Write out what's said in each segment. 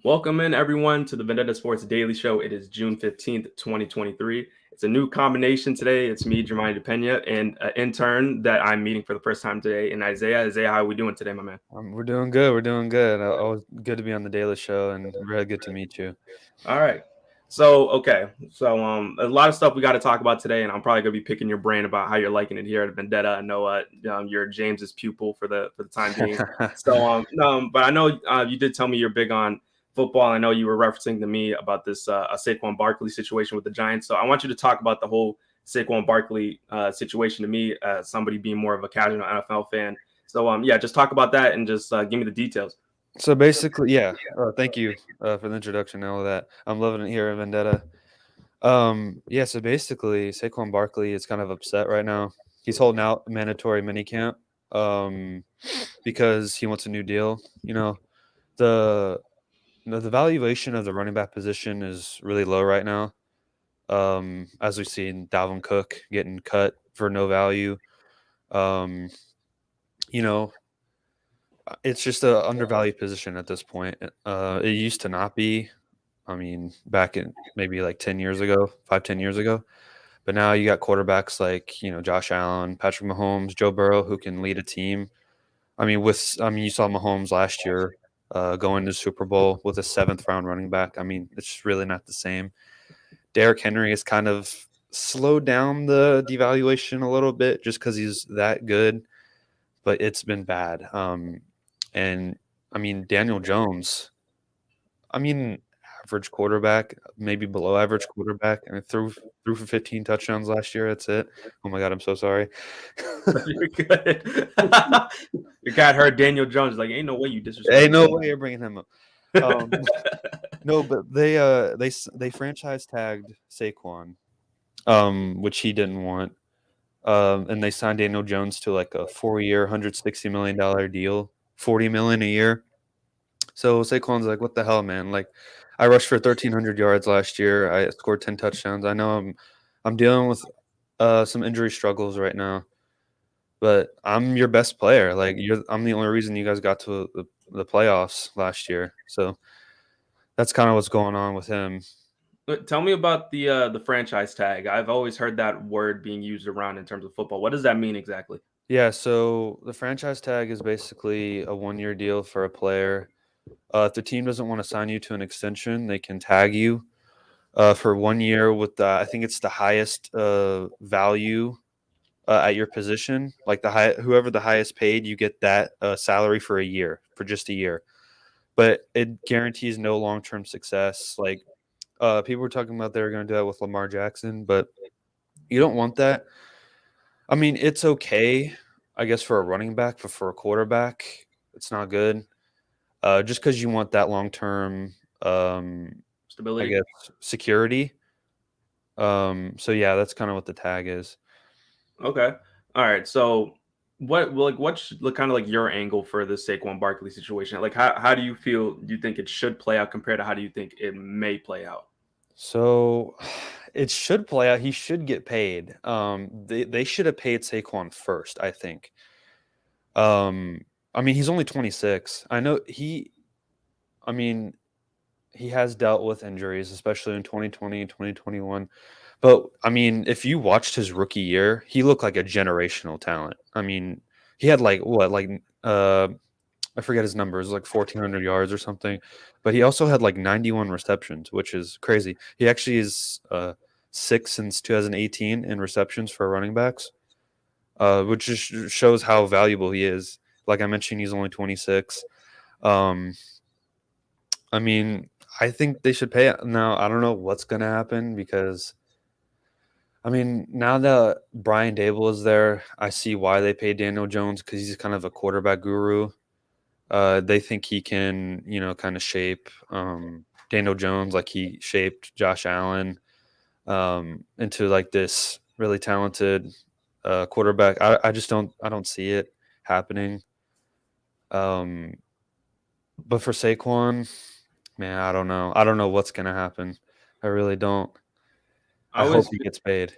Welcome in everyone to the Vendetta Sports Daily Show. It is June 15th, 2023. It's a new combination today. It's me, Jermaine DePena, and an intern that I'm meeting for the first time today, and Isaiah. Isaiah, how are we doing today, my man? We're doing good. We're doing good. Always good to be on the Daily Show, and really good to meet you. All right. So a lot of stuff we got to talk about today, and I'm probably gonna be picking your brain about how you're liking it here at Vendetta. I know you're James's pupil for the time being. But I know you did tell me you're big on football. I know you were referencing to me about this Saquon Barkley situation with the Giants. So I want you to talk about the whole Saquon Barkley situation to me, somebody being more of a casual NFL fan. So just talk about that and just give me the details. So basically, yeah. Thank you for the introduction and all of that. I'm loving it here at Vendetta. Yeah. So basically, Saquon Barkley is kind of upset right now. He's holding out a mandatory minicamp because he wants a new deal. The the valuation of the running back position is really low right now. As we've seen, Dalvin Cook getting cut for no value. Um, you know, It's just a undervalued position at this point. It used to not be. I mean, back in maybe like 10 years ago, 5, 10 years ago. But now you got quarterbacks like, Josh Allen, Patrick Mahomes, Joe Burrow, who can lead a team. You saw Mahomes last year going to Super Bowl with a seventh round running back. I mean, it's really not the same. Derrick Henry has kind of slowed down the devaluation a little bit just because he's that good, but it's been bad. And I mean, Daniel Jones, I mean, average quarterback, maybe below average quarterback, and threw for 15 touchdowns last year. That's it. Oh my God, I'm so sorry. You're good. Your cat heard Daniel Jones like, ain't no way you disrespect Ain't no me. way you're bringing him up. Um, no, but they franchise tagged Saquon, which he didn't want, and they signed Daniel Jones to like a 4-year, $160 million deal, $40 million a year. So Saquon's like, "What the hell, man? Like, I rushed for 1,300 yards last year. I scored 10 touchdowns. I know I'm dealing with some injury struggles right now, but I'm your best player. Like, I'm the only reason you guys got to the playoffs last year. So that's kind of what's going on with him. Tell me about the franchise tag. I've always heard that word being used around in terms of football. What does that mean exactly? Yeah. So the franchise tag is basically a 1-year deal for a player. If the team doesn't want to sign you to an extension, they can tag you for 1 year with I think it's the highest value at your position. Like whoever the highest paid, you get that salary for a year, for just a year. But it guarantees no long term success. Like people were talking about they were going to do that with Lamar Jackson, but you don't want that. I mean, it's okay, I guess, for a running back, but for a quarterback, it's not good. Just because you want that long term, I Stability. guess, security. So yeah, that's kind of what the tag is. Okay. All right. So what's kind of like your angle for the Saquon Barkley situation? Like how do you feel? Do you think it should play out compared to how do you think it may play out? So it should play out. He should get paid. They should have paid Saquon first, I think. Um, I mean, he's only 26. I know I mean, he has dealt with injuries, especially in 2020, 2021. But I mean, if you watched his rookie year, he looked like a generational talent. I mean, he had like what, like I forget his numbers, like 1,400 yards or something. But he also had like 91 receptions, which is crazy. He actually is sixth since 2018 in receptions for running backs, which just shows how valuable he is. Like I mentioned, he's only 26. Um, I mean, I think they should pay it. Now, I don't know what's going to happen because, I mean, now that Brian Dable is there, I see why they paid Daniel Jones because he's kind of a quarterback guru. They think he can, kind of shape Daniel Jones like he shaped Josh Allen into like this really talented quarterback. I just I don't see it happening. Um, but for Saquon, man, I don't know. I don't know what's gonna happen. I really don't. I I hope always he gets paid.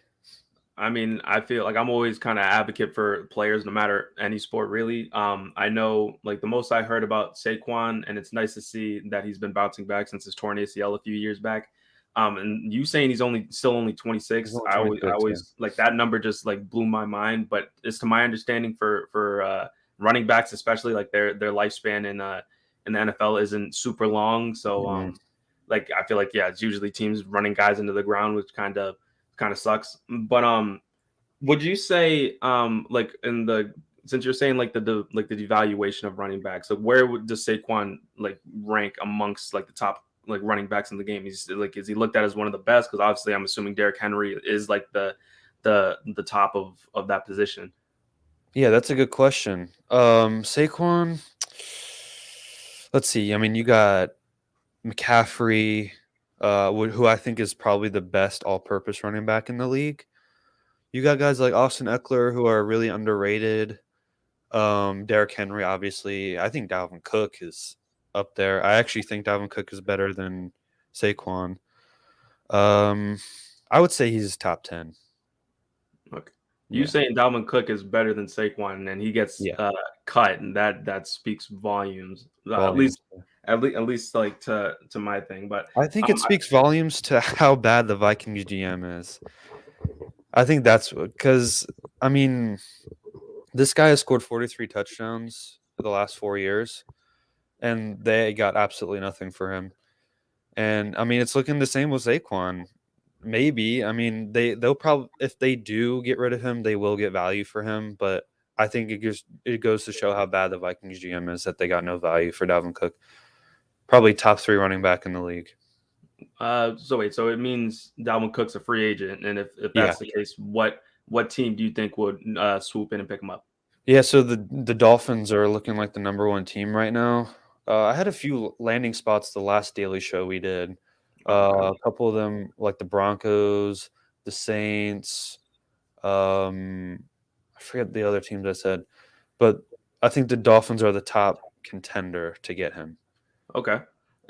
I mean, I feel like I'm always kind of advocate for players, no matter any sport, really. I know like the most I heard about Saquon, and it's nice to see that he's been bouncing back since his torn ACL a few years back. And you saying he's only He's 26, only I 26, yeah. always like that number just like blew my mind. But it's to my understanding for running backs, especially like their lifespan in the NFL isn't super long. So Mhm. like I feel like yeah, it's usually teams running guys into the ground, which kind of sucks. But would you say like in the since you're saying like the devaluation of running backs, like where would does Saquon like rank amongst like the top like running backs in the game? He's like is he looked at as one of the best? Because obviously I'm assuming Derrick Henry is like the top of that position. Yeah, that's a good question. Saquon, let's see. I mean, you got McCaffrey, who I think is probably the best all-purpose running back in the league. You got guys like Austin Eckler who are really underrated. Derrick Henry, obviously. I think Dalvin Cook is up there. I actually think Dalvin Cook is better than Saquon. Um, I would say he's top 10. Okay. You Yeah. saying Dalvin Cook is better than Saquon, and he gets Yeah. cut, and that speaks volumes. At Volumes. least, at least like to my thing. But I think it speaks volumes to how bad the Vikings GM is. I think that's because, I mean, this guy has scored 43 touchdowns for the last 4 years, and they got absolutely nothing for him. And I mean, it's looking the same with Saquon. Maybe. I mean, they'll probably if they do get rid of him, they will get value for him. But I think it goes to show how bad the Vikings GM is that they got no value for Dalvin Cook. Probably top 3 running back in the league. so wait, so it means Dalvin Cook's a free agent, and if Yeah. that's the case, what team do you think would swoop in and pick him up? Yeah, so the Dolphins are looking like the number 1 team right now. I had a few landing spots the last daily show we did. Okay, A couple of them like the Broncos, the Saints, I forget the other teams I said, but I think the Dolphins are the top contender to get him. okay,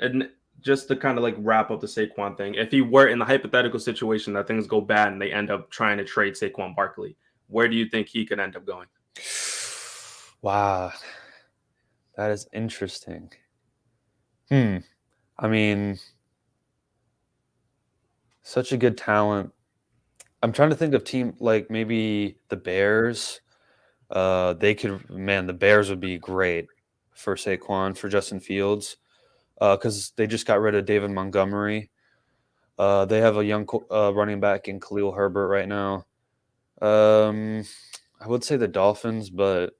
and just to kind of like wrap up the Saquon thing, if he were in the hypothetical situation that things go bad and they end up trying to trade Saquon Barkley, where do you think he could end up going? Wow, that is interesting. Hmm. I mean, such a good talent. I'm trying to think of team like maybe the Bears. They could, man, the Bears would be great for Saquon, for Justin Fields, because they just got rid of David Montgomery. They have a young running back in Khalil Herbert right now. Um, I would say the Dolphins, but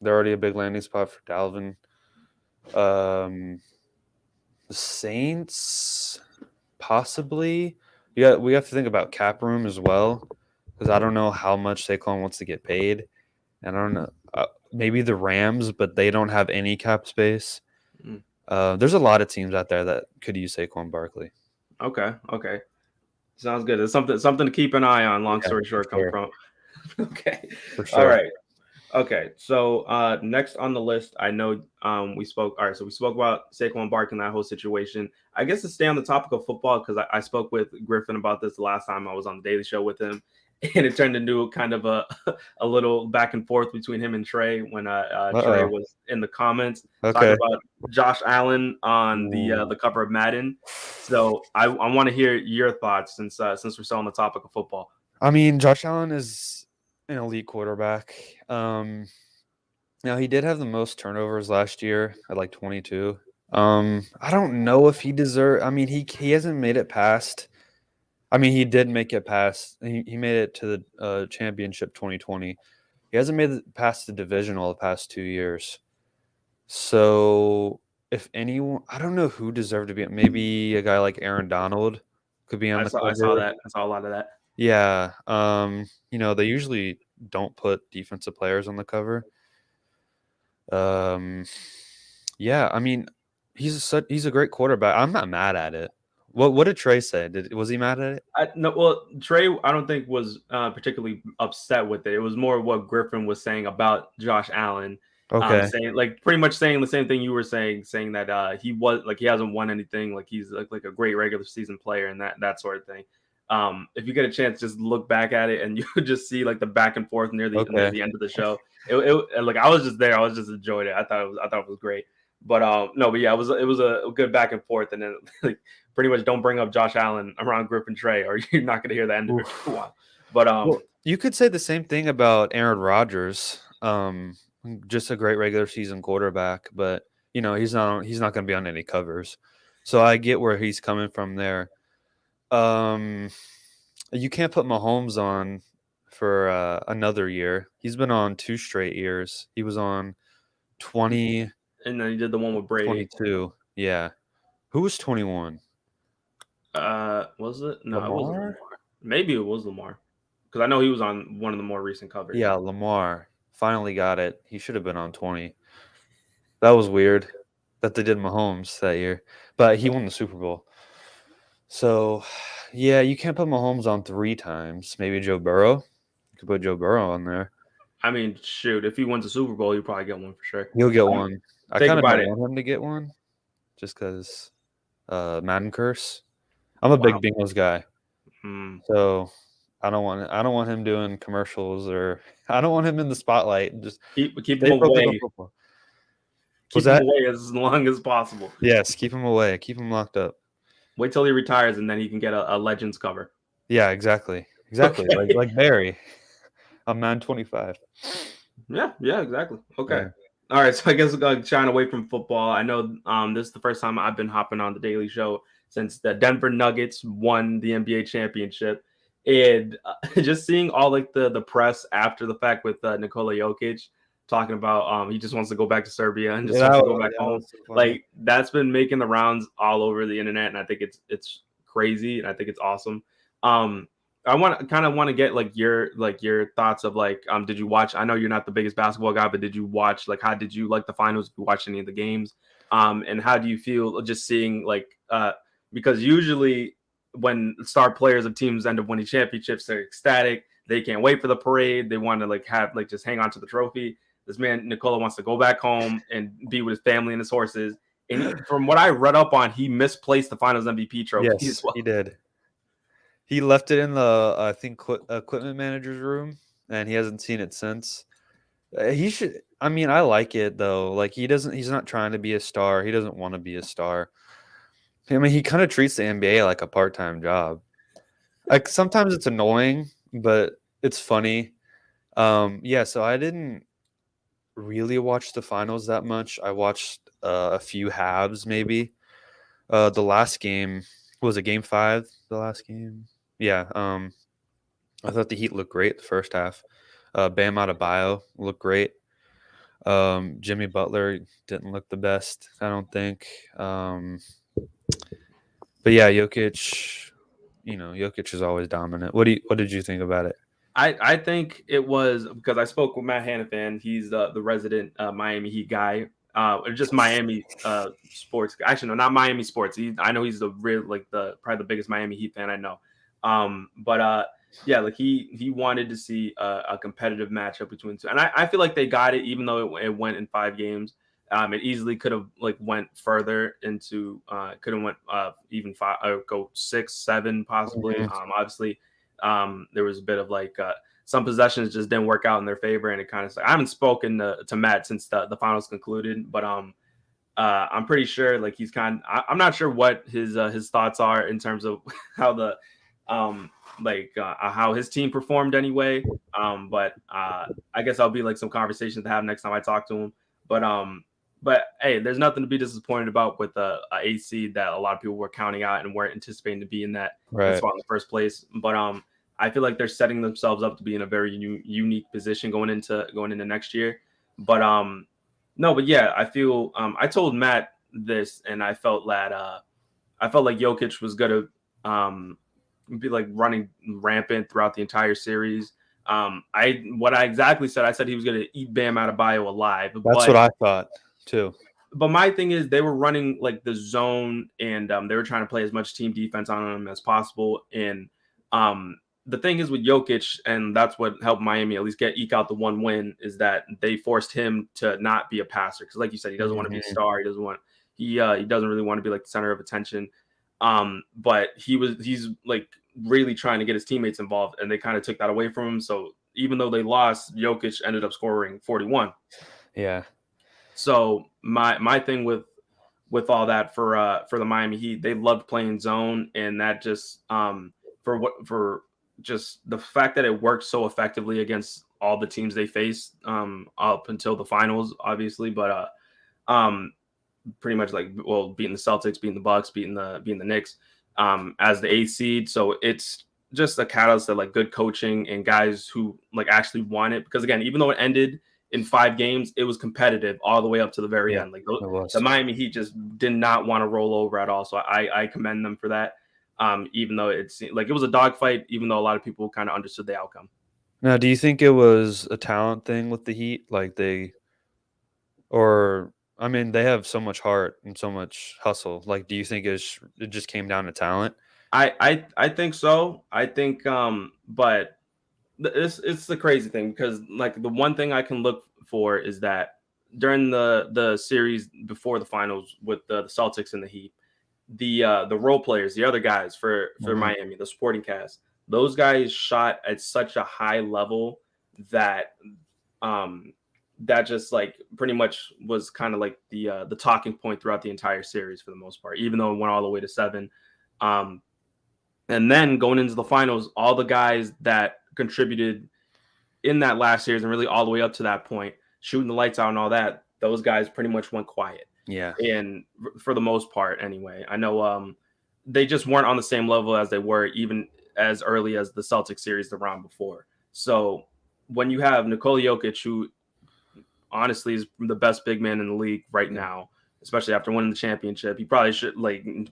they're already a big landing spot for Dalvin. Um, the Saints, possibly. Yeah, we have to think about cap room as well, because I don't know how much Saquon wants to get paid. And I don't know. Maybe the Rams, but they don't have any cap space. Mm, There's a lot of teams out there that could use Saquon Barkley. okay, okay, sounds good. It's something to keep an eye on. Long Yeah, story for short, come sure. from. Okay, For all sure. right. Okay, so next on the list, I know we spoke. All right, so we spoke about Saquon Barkley and that whole situation. I guess to stay on the topic of football, because I spoke with Griffin about this the last time I was on the Daily Show with him, and it turned into kind of a a little back and forth between him and Trey when Trey Uh-oh. was in the comments talking Okay. about Josh Allen on Ooh. the cover of Madden. So I want to hear your thoughts since we're still on the topic of football. I mean, Josh Allen is an elite quarterback. Now he did have the most turnovers last year at like 22. I don't know if he deserved. I mean, he hasn't made it past. I mean, he did make it past. He made it to the championship 2020. He hasn't made it past the divisional the past 2 years. So if anyone, I don't know who deserved to be. Maybe a guy like Aaron Donald could be on the I saw cover. that. I saw a lot of that. Yeah. They usually don't put defensive players on the cover. Um, yeah, I mean, he's a great quarterback. I'm not mad at it. What did Trey say? Was he mad at it? No, well, Trey, I don't think was particularly upset with it. It was more what Griffin was saying about Josh Allen, Okay. saying like pretty much saying the same thing you were saying that he was like he hasn't won anything, like he's like a great regular season player and that sort of thing. If you get a chance, just look back at it and you would just see like the back and forth near Okay. the end of the show. Like I was just there, I was just enjoying it. I thought it was great. But no, but yeah, it was a good back and forth, and then like pretty much don't bring up Josh Allen around Griffin Trey, or you're not gonna hear the end of it for a Oof. while. But Well, you could say the same thing about Aaron Rodgers. Just a great regular season quarterback, but he's not going to be on any covers. So I get where he's coming from there. You can't put Mahomes on for another year. He's been on 2 straight years. He was on 2022. and then he did the one with Brady. Yeah. Who was 21? Was it? No, it wasn't Lamar? Lamar. Maybe it was Lamar, because I know he was on one of the more recent covers. Yeah, Lamar. Finally got it. He should have been on 20. That was weird that they did Mahomes that year, but he won the Super Bowl. So, yeah, you can't put Mahomes on 3 times. Maybe Joe Burrow. You could put Joe Burrow on there. I mean, shoot, if he wins a Super Bowl, he'll probably get one for sure. He'll get one. I Think kind of about don't it. want him to get one just because Madden curse. I'm a big Wow. Bengals guy, Hmm. so I don't want him doing commercials, or I don't want him in the spotlight. Just Keep stay him focused on away. football. Was Keep him that? away as long as possible. Yes, keep him away. Keep him locked up. Wait till he retires, and then he can get a Legends cover. Yeah, exactly. Okay. Like Barry. I'm 925. Yeah, exactly. Okay. Yeah. All right. So I guess shying away from football. I know this is the first time I've been hopping on the Daily Show since the Denver Nuggets won the NBA championship, and just seeing all like the press after the fact with Nikola Jokic talking about he just wants to go back to Serbia and just Yeah, wants that to go back home. was so funny. Like that's been making the rounds all over the internet, and I think it's crazy, and I think it's awesome. I want to get like your thoughts of like did you watch, I know you're not the biggest basketball guy, but did you watch, like, how did you like the finals? If you watched any of the games, and how do you feel just seeing like because usually when star players of teams end up winning championships, they're ecstatic, they can't wait for the parade, they want to like have like just hang on to the trophy. This man Nikola wants to go back home and be with his family and his horses, and from what I read up on, he misplaced the finals MVP trophy as Yes, well. he did. He left it in the I think equipment manager's room, and he hasn't seen it since. He should. I mean, I like it though. Like he's not trying to be a star. He doesn't want to be a star. I mean, he kind of treats the NBA like a part-time job. Like sometimes it's annoying, but it's funny. Yeah. So I didn't really watch the finals that much. I watched a few halves, maybe. The last game was it Game 5. The last game. Yeah. I thought the Heat looked great the first half. Bam Adebayo looked great. Jimmy Butler didn't look the best, I don't think. But yeah, Jokic, Jokic is always dominant. What did you think about it? I think it was because I spoke with Matt Hanifan. He's the resident Miami Heat guy, or just Miami sports. Actually, no, not Miami sports. I know he's the real probably the biggest Miami Heat fan I know. But yeah, like he wanted to see a competitive matchup between two, and I feel like they got it, even though it went in 5 games. It easily could have like went further into could have went even 5 or go 6, 7 possibly. Mhm. Obviously, there was a bit of like some possessions just didn't work out in their favor, and it kind of I haven't spoken to Matt since the finals concluded, but I'm pretty sure like I'm not sure what his thoughts are in terms of how the how his team performed anyway. But I guess I'll be like some conversations to have next time I talk to him. But hey, there's nothing to be disappointed about with a AC that a lot of people were counting out and weren't anticipating to be in that Right. spot in the first place. But I feel like they're setting themselves up to be in a very unique position going into next year. But no, but yeah, I feel I told Matt this, and I felt like Jokic was gonna be like running rampant throughout the entire series. What I exactly said, I said he was gonna eat Bam Adebayo alive. That's what I thought too. But my thing is they were running like the zone, and they were trying to play as much team defense on him as possible. And the thing is with Jokic, and that's what helped Miami at least eke out the one win, is that they forced him to not be a passer. Because like you said, he doesn't want to be a star. He doesn't really want to be like the center of attention. But he's like really trying to get his teammates involved, and they kind of took that away from him. So even though they lost, Jokic ended up scoring 41. Yeah. So my thing with all that for the Miami Heat, they loved playing zone, and that just for just the fact that it worked so effectively against all the teams they faced up until the finals, obviously, but um pretty much like beating the Celtics, beating the Bucks, beating the Knicks as the eighth seed. So it's just a catalyst that like good coaching and guys who like actually won it. Because again, even though it ended in 5 games, it was competitive all the way up to the very Yeah, end. Like it the was. Miami Heat just did not want to roll over at all. So I commend them for that. Even though it's like it was a dogfight, even though a lot of people kind of understood the outcome. Now, do you think it was a talent thing with the Heat? Like or I mean, they have so much heart and so much hustle. Like, do you think it just came down to talent? I think so. I think but it's the crazy thing because like the one thing I can look for is that during the series before the finals with the Celtics and the Heat, the role players, the other guys for Mhm. Miami, the supporting cast, those guys shot at such a high level that um that just like pretty much was kind of like the talking point throughout the entire series for the most part, even though it went all the way to 7. Um, and then going into the finals, all the guys that contributed in that last series and really all the way up to that point, shooting the lights out and all that, those guys pretty much went quiet. Yeah. And for the most part, anyway, I know they just weren't on the same level as they were even as early as the Celtics series the round before. So when you have Nikola Jokic, who honestly is the best big man in the league right Yeah. now, especially after winning the championship, he probably should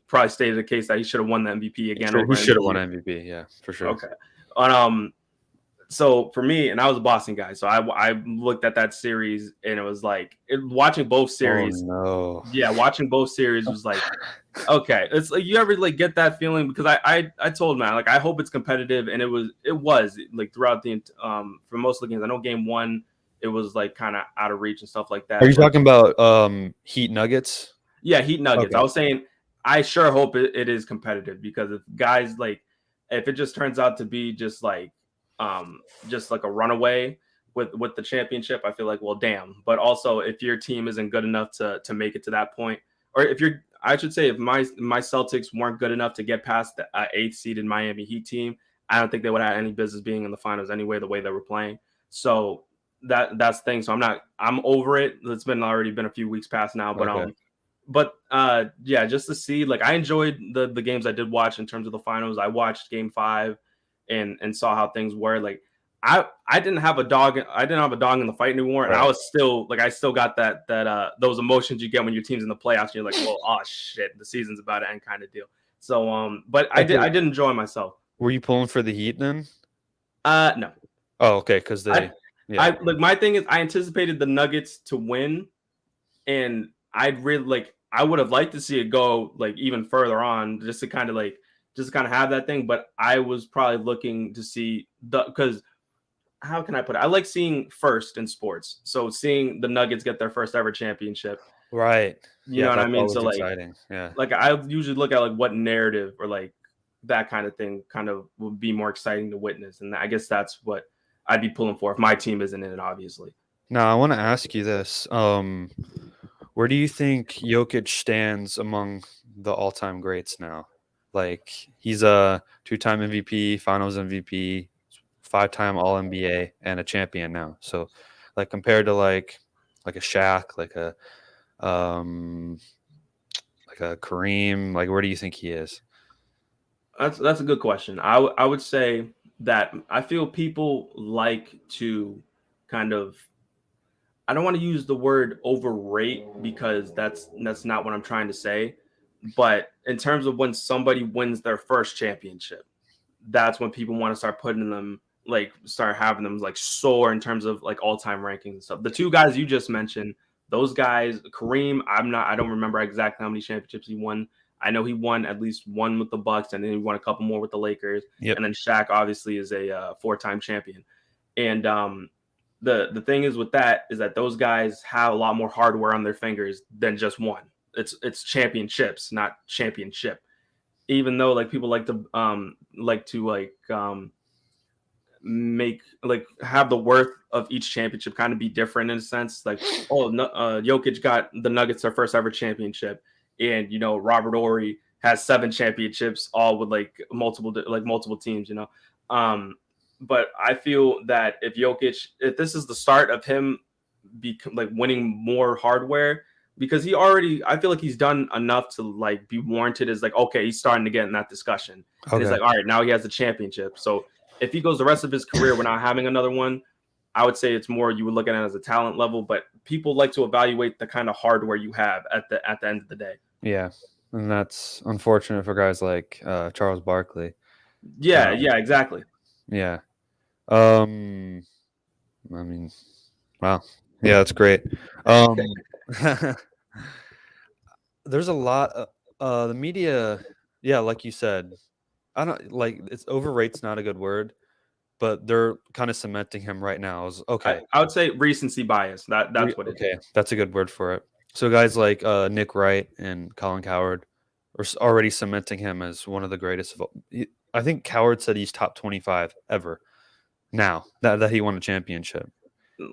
probably stated a case that he should have won the MVP again He over should have MVP. won MVP. Yeah, for sure. Okay. Um, so for me, and I was a Boston guy, so I looked at that series and it was like watching both Oh series. no. Yeah, watching both series was like, okay, it's like you ever like get that feeling because I told man like I hope it's competitive, and it was like throughout the for most of the games. I know game one it was like kind of out of reach and stuff like Are that, you but talking about Heat Nuggets? yeah, Heat Nuggets. Okay. I was saying I sure hope it is competitive because if guys like if it just turns out to be just like a runaway with the championship, I feel like well damn. But also if your team isn't good enough to make it to that point, or if you're I should say if my Celtics weren't good enough to get past the eighth seeded Miami Heat team, I don't think they would have any business being in the finals anyway, the way they were playing. So that's the thing. So I'm over it. It's been already been a few weeks past now, Okay. but yeah, just to see like I enjoyed the games I did watch in terms of the finals. I watched game 5 and saw how things were. Like I didn't have a dog in the fight anymore, and I Right. was still like I still got that those emotions you get when your team's in the playoffs and you're like, well, oh shit, the season's about to end kind of deal. So but I Okay. did enjoy myself. Were you pulling for the Heat then? No. Oh, okay, because I yeah. I like my thing is I anticipated the Nuggets to win, and I'd really like I would have liked to see it go like even further on just to kind of have that thing, but I was probably looking to see the because how can I put it? I like seeing first in sports. So seeing the Nuggets get their first ever championship, Right. you know Yeah, what I that's mean? So always exciting. Yeah. like I usually look at like what narrative or like that kind of thing kind of would be more exciting to witness. And I guess that's what I'd be pulling for if my team isn't in it, obviously. Now, I want to ask you this. Where do you think Jokic stands among the all-time greats now? Like he's a two-time MVP, Finals MVP, five-time All-NBA, and a champion now. So, like compared to like a Shaq, um like a Kareem, like where do you think he is? That's a good question. I would say that I feel people like to kind of I don't want to use the word overrate because that's not what I'm trying to say. But in terms of when somebody wins their first championship, that's when people want to start putting them like start having them like soar in terms of like all-time rankings and stuff. The two guys you just mentioned, those guys, Kareem, I don't remember exactly how many championships he won. I know he won at least one with the Bucks, and then he won a couple more with the Lakers. Yep. And then Shaq obviously is a four-time champion. And the thing is with that is that those guys have a lot more hardware on their fingers than just one. It's championships, not championship. even though like people like to make like have the worth of each championship kind of be different in a sense. Like, oh, no, Jokic got the Nuggets their first ever championship, and Robert Ory has 7 championships, all with multiple teams. But I feel that if this is the start of him like winning more hardware, because I feel like he's done enough to like be warranted as like, okay, he's starting to get in that discussion, and it's Okay. like, all right, now he has a championship. So if he goes the rest of his career without having another one, I would say it's more you would look at it as a talent level, but people like to evaluate the kind of hardware you have at the end of the day. Yeah, and that's unfortunate for guys like Charles Barkley. Yeah, Um, yeah, exactly. yeah. I mean, wow. Yeah, that's great. Um, there's a lot of the media. Yeah, like you said, I don't like it's overrate's not a good word, but they're kind of cementing him right now. Okay. I would say recency bias. That's what it is. Okay, that's a good word for it. So guys like Nick Wright and Colin Cowherd are already cementing him as one of the greatest of all. I think Cowherd said he's top 25 ever now that he won a championship.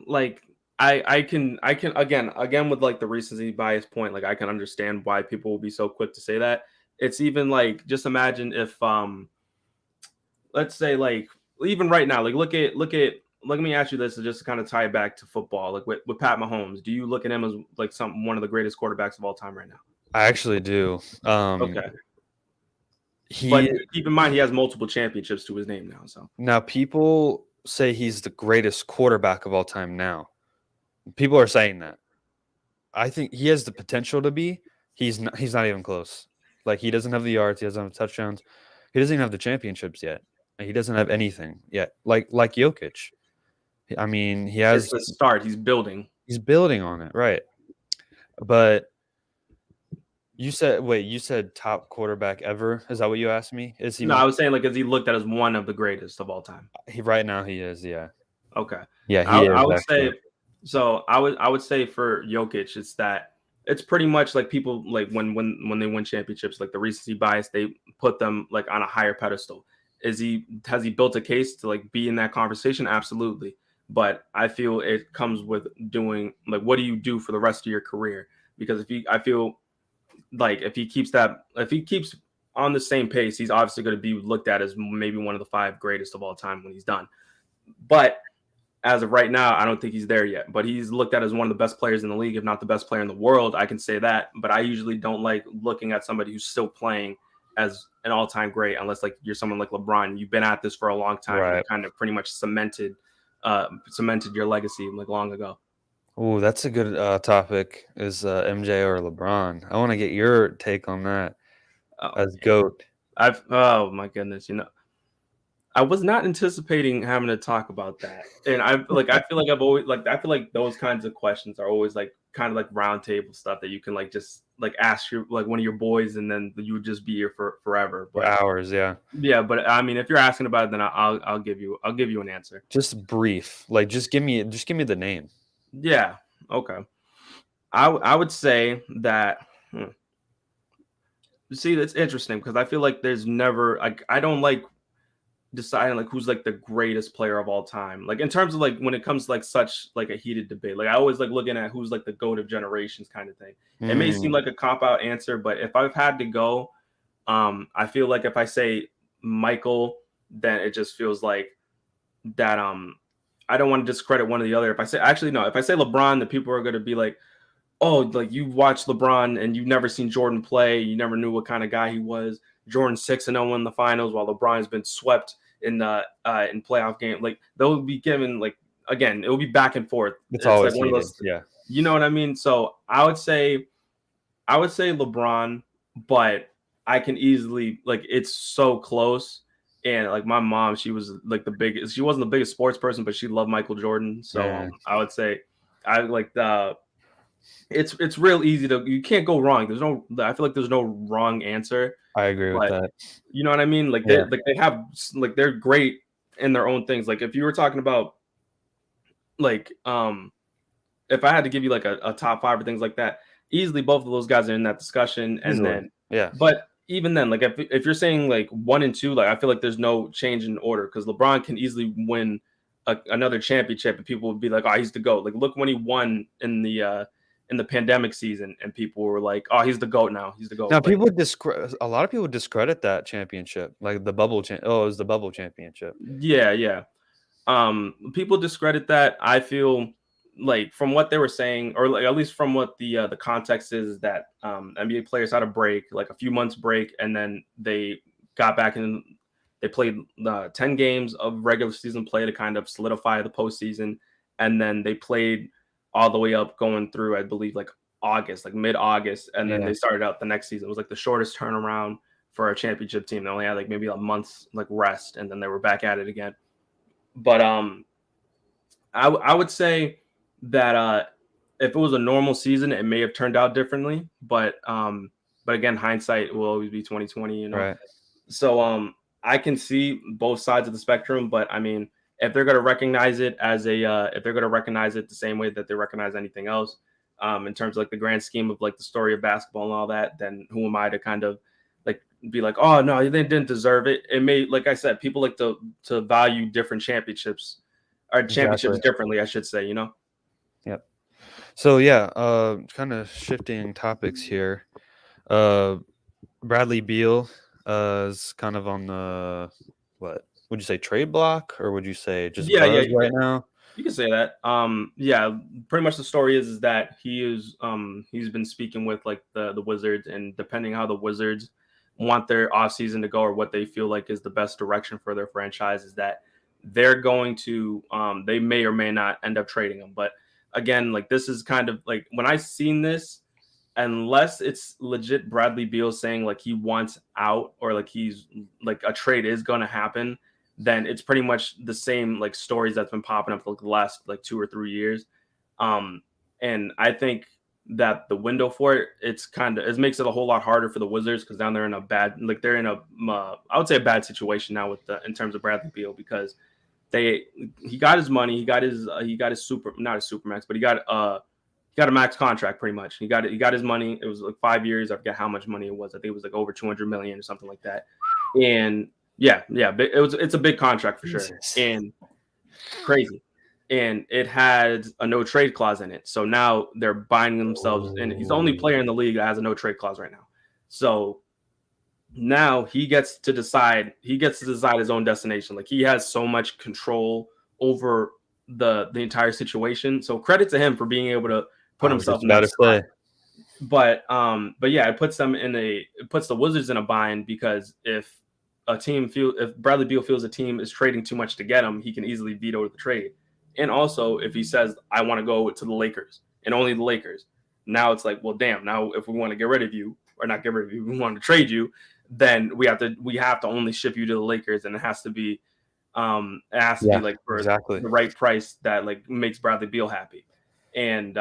Like I can again with like the recency bias point, like I can understand why people will be so quick to say that. It's even like, just imagine if let's say like even right now, like let me ask you this just to kind of tie it back to football. Like with Pat Mahomes, do you look at him as like one of the greatest quarterbacks of all time right now? I actually do. Okay. But He keep in mind he has multiple championships to his name now. So Now people say he's the greatest quarterback of all time now. People are saying that. I think he has the potential to be. He's not even close. Like he doesn't have the yards, he doesn't have touchdowns. He doesn't even have the championships yet. He doesn't have anything yet. Like Jokic. I mean, it's the start. He's building. he's building on it, right? But you said top quarterback ever. Is that what you asked me? Is he No, I was saying like, is he looked at as one of the greatest of all time? right now he is, yeah. Okay. Yeah, he I is would actually. say so. I would say for Jokic, it's that it's pretty much like people like when they win championships, like the recency bias, they put them like on a higher pedestal. Has he built a case to like be in that conversation? Absolutely. But I feel it comes with doing like, what do you do for the rest of your career? Because I feel like if he keeps on the same pace, he's obviously going to be looked at as maybe one of the 5 greatest of all time when he's done. But as of right now, I don't think he's there yet. But he's looked at as one of the best players in the league, if not the best player in the world. I can say that. But I usually don't like looking at somebody who's still playing as an all-time great, unless like you're someone like LeBron. You've been at this for a long time. Right. You kind of pretty much cemented your legacy like long ago. Oh, that's a good topic. Is MJ or LeBron? I want to get your take on that Oh as man, GOAT. oh my goodness, I was not anticipating having to talk about that. And I feel like I feel like those kinds of questions are always like kind of like round table stuff that you can like just like ask your like one of your boys, and then you would just be here for forever. For But hours, yeah. yeah, but I mean, if you're asking about it, then I'll give you an answer. Just brief. Like just give me the name. Yeah. Okay. I would say that. See, that's interesting because I feel like there's never like, I don't like deciding like who's like the greatest player of all time. Like in terms of like when it comes to like such like a heated debate. Like I always like looking at who's like the GOAT of generations kind of thing. It may seem Mm, like a cop out answer, but if I've had to go, I feel like if I say Michael, then it just feels like that I don't want to discredit one or the other. If I say actually no, if I say LeBron, the people are gonna be like, oh, like you watched LeBron and you've never seen Jordan play, you never knew what kind of guy he was. Jordan 6-0 in the finals, while LeBron's been swept in playoff game. Like they'll be given like, again, it will be back and forth. it's It's like always one of heated. those, Yeah. you know what I mean? So I would say LeBron, but I can easily like, it's so close. And like my mom, she was like she wasn't the biggest sports person, but she loved Michael Jordan. So Yeah. I would say I like the it's real easy you can't go wrong. I feel like there's no wrong answer, I agree with but that. you know what I mean? Like Yeah. they have like they're great in their own things. Like if you were talking about like if I had to give you like a top 5 or things like that, easily both of those guys are in that discussion. And Easily. then Yeah. but even then, like if you're saying like 1 and 2, like I feel like there's no change in order because LeBron can easily win another championship, and people would be like, "Oh, he's the GOAT." Like, look when he won in the pandemic season, and people were like, "Oh, he's the GOAT now. He's the GOAT." Now Like, a lot of people discredit that championship, like the oh, it was the bubble championship. yeah, yeah. People discredit that. I feel like from what they were saying, or like at least from what the context is that NBA players had a break, like a few months break, and then they got back and they played 10 games of regular season play to kind of solidify the postseason, and then they played all the way up going through, I believe, like August, like mid-August, and then Yeah, they started out the next season. It was like the shortest turnaround for a championship team. They only had like maybe a month's like rest, and then they were back at it again. But I would say that if it was a normal season, it may have turned out differently. But again, hindsight will always be 2020, you know. right. So I can see both sides of the spectrum, but I mean, if they're going to recognize it as a if they're going to recognize it the same way that they recognize anything else, in terms of like the grand scheme of like the story of basketball and all that, then who am I to kind of like be like, oh no, they didn't deserve it. It may, like I said, people like to value different championships or championships Exactly. differently, I should say, you know. Yep. So yeah, kind of shifting topics here. Uh, Bradley Beal is kind of on the what would you say trade block, or would you say just Yeah, yeah, buzz right now? you can say that. Yeah, pretty much the story is that he's been speaking with like the Wizards, and depending how the Wizards want their offseason to go or what they feel like is the best direction for their franchise, is that they're going to they may or may not end up trading him. But again, like this is kind of like when I seen this, unless it's legit Bradley Beal saying like he wants out or like he's like a trade is going to happen, then it's pretty much the same like stories that's been popping up for like the last like 2 or 3 years. Um, and I think that the window for it, it makes it a whole lot harder for the Wizards because now they're in a bad, like they're in a, I would say a bad situation now with in terms of Bradley Beal because he got his money, he got his super, not a super max, but he got a max contract pretty much. He got his money. It was like 5 years. I forget how much money it was. I think it was like over 200 million or something like that. And yeah, it's a big contract for sure. Jesus. And crazy. And it had a no trade clause in it. So now they're binding themselves, and he's the only player in the league that has a no trade clause right now. So now he gets to decide. He gets to decide his own destination. Like he has so much control over the entire situation. So credit to him for being able to put I was himself just in about that to spot. say. But yeah, it puts the Wizards in a bind because if if Bradley Beal feels a team is trading too much to get him, he can easily veto the trade. And also, if he says I want to go to the Lakers and only the Lakers, now it's like, well, damn. Now, if we want to get rid of you or not get rid of you, we want to trade you, then we have to only ship you to the Lakers, and it has to be Yeah, like for exactly. the right price that like makes Bradley Beal happy. And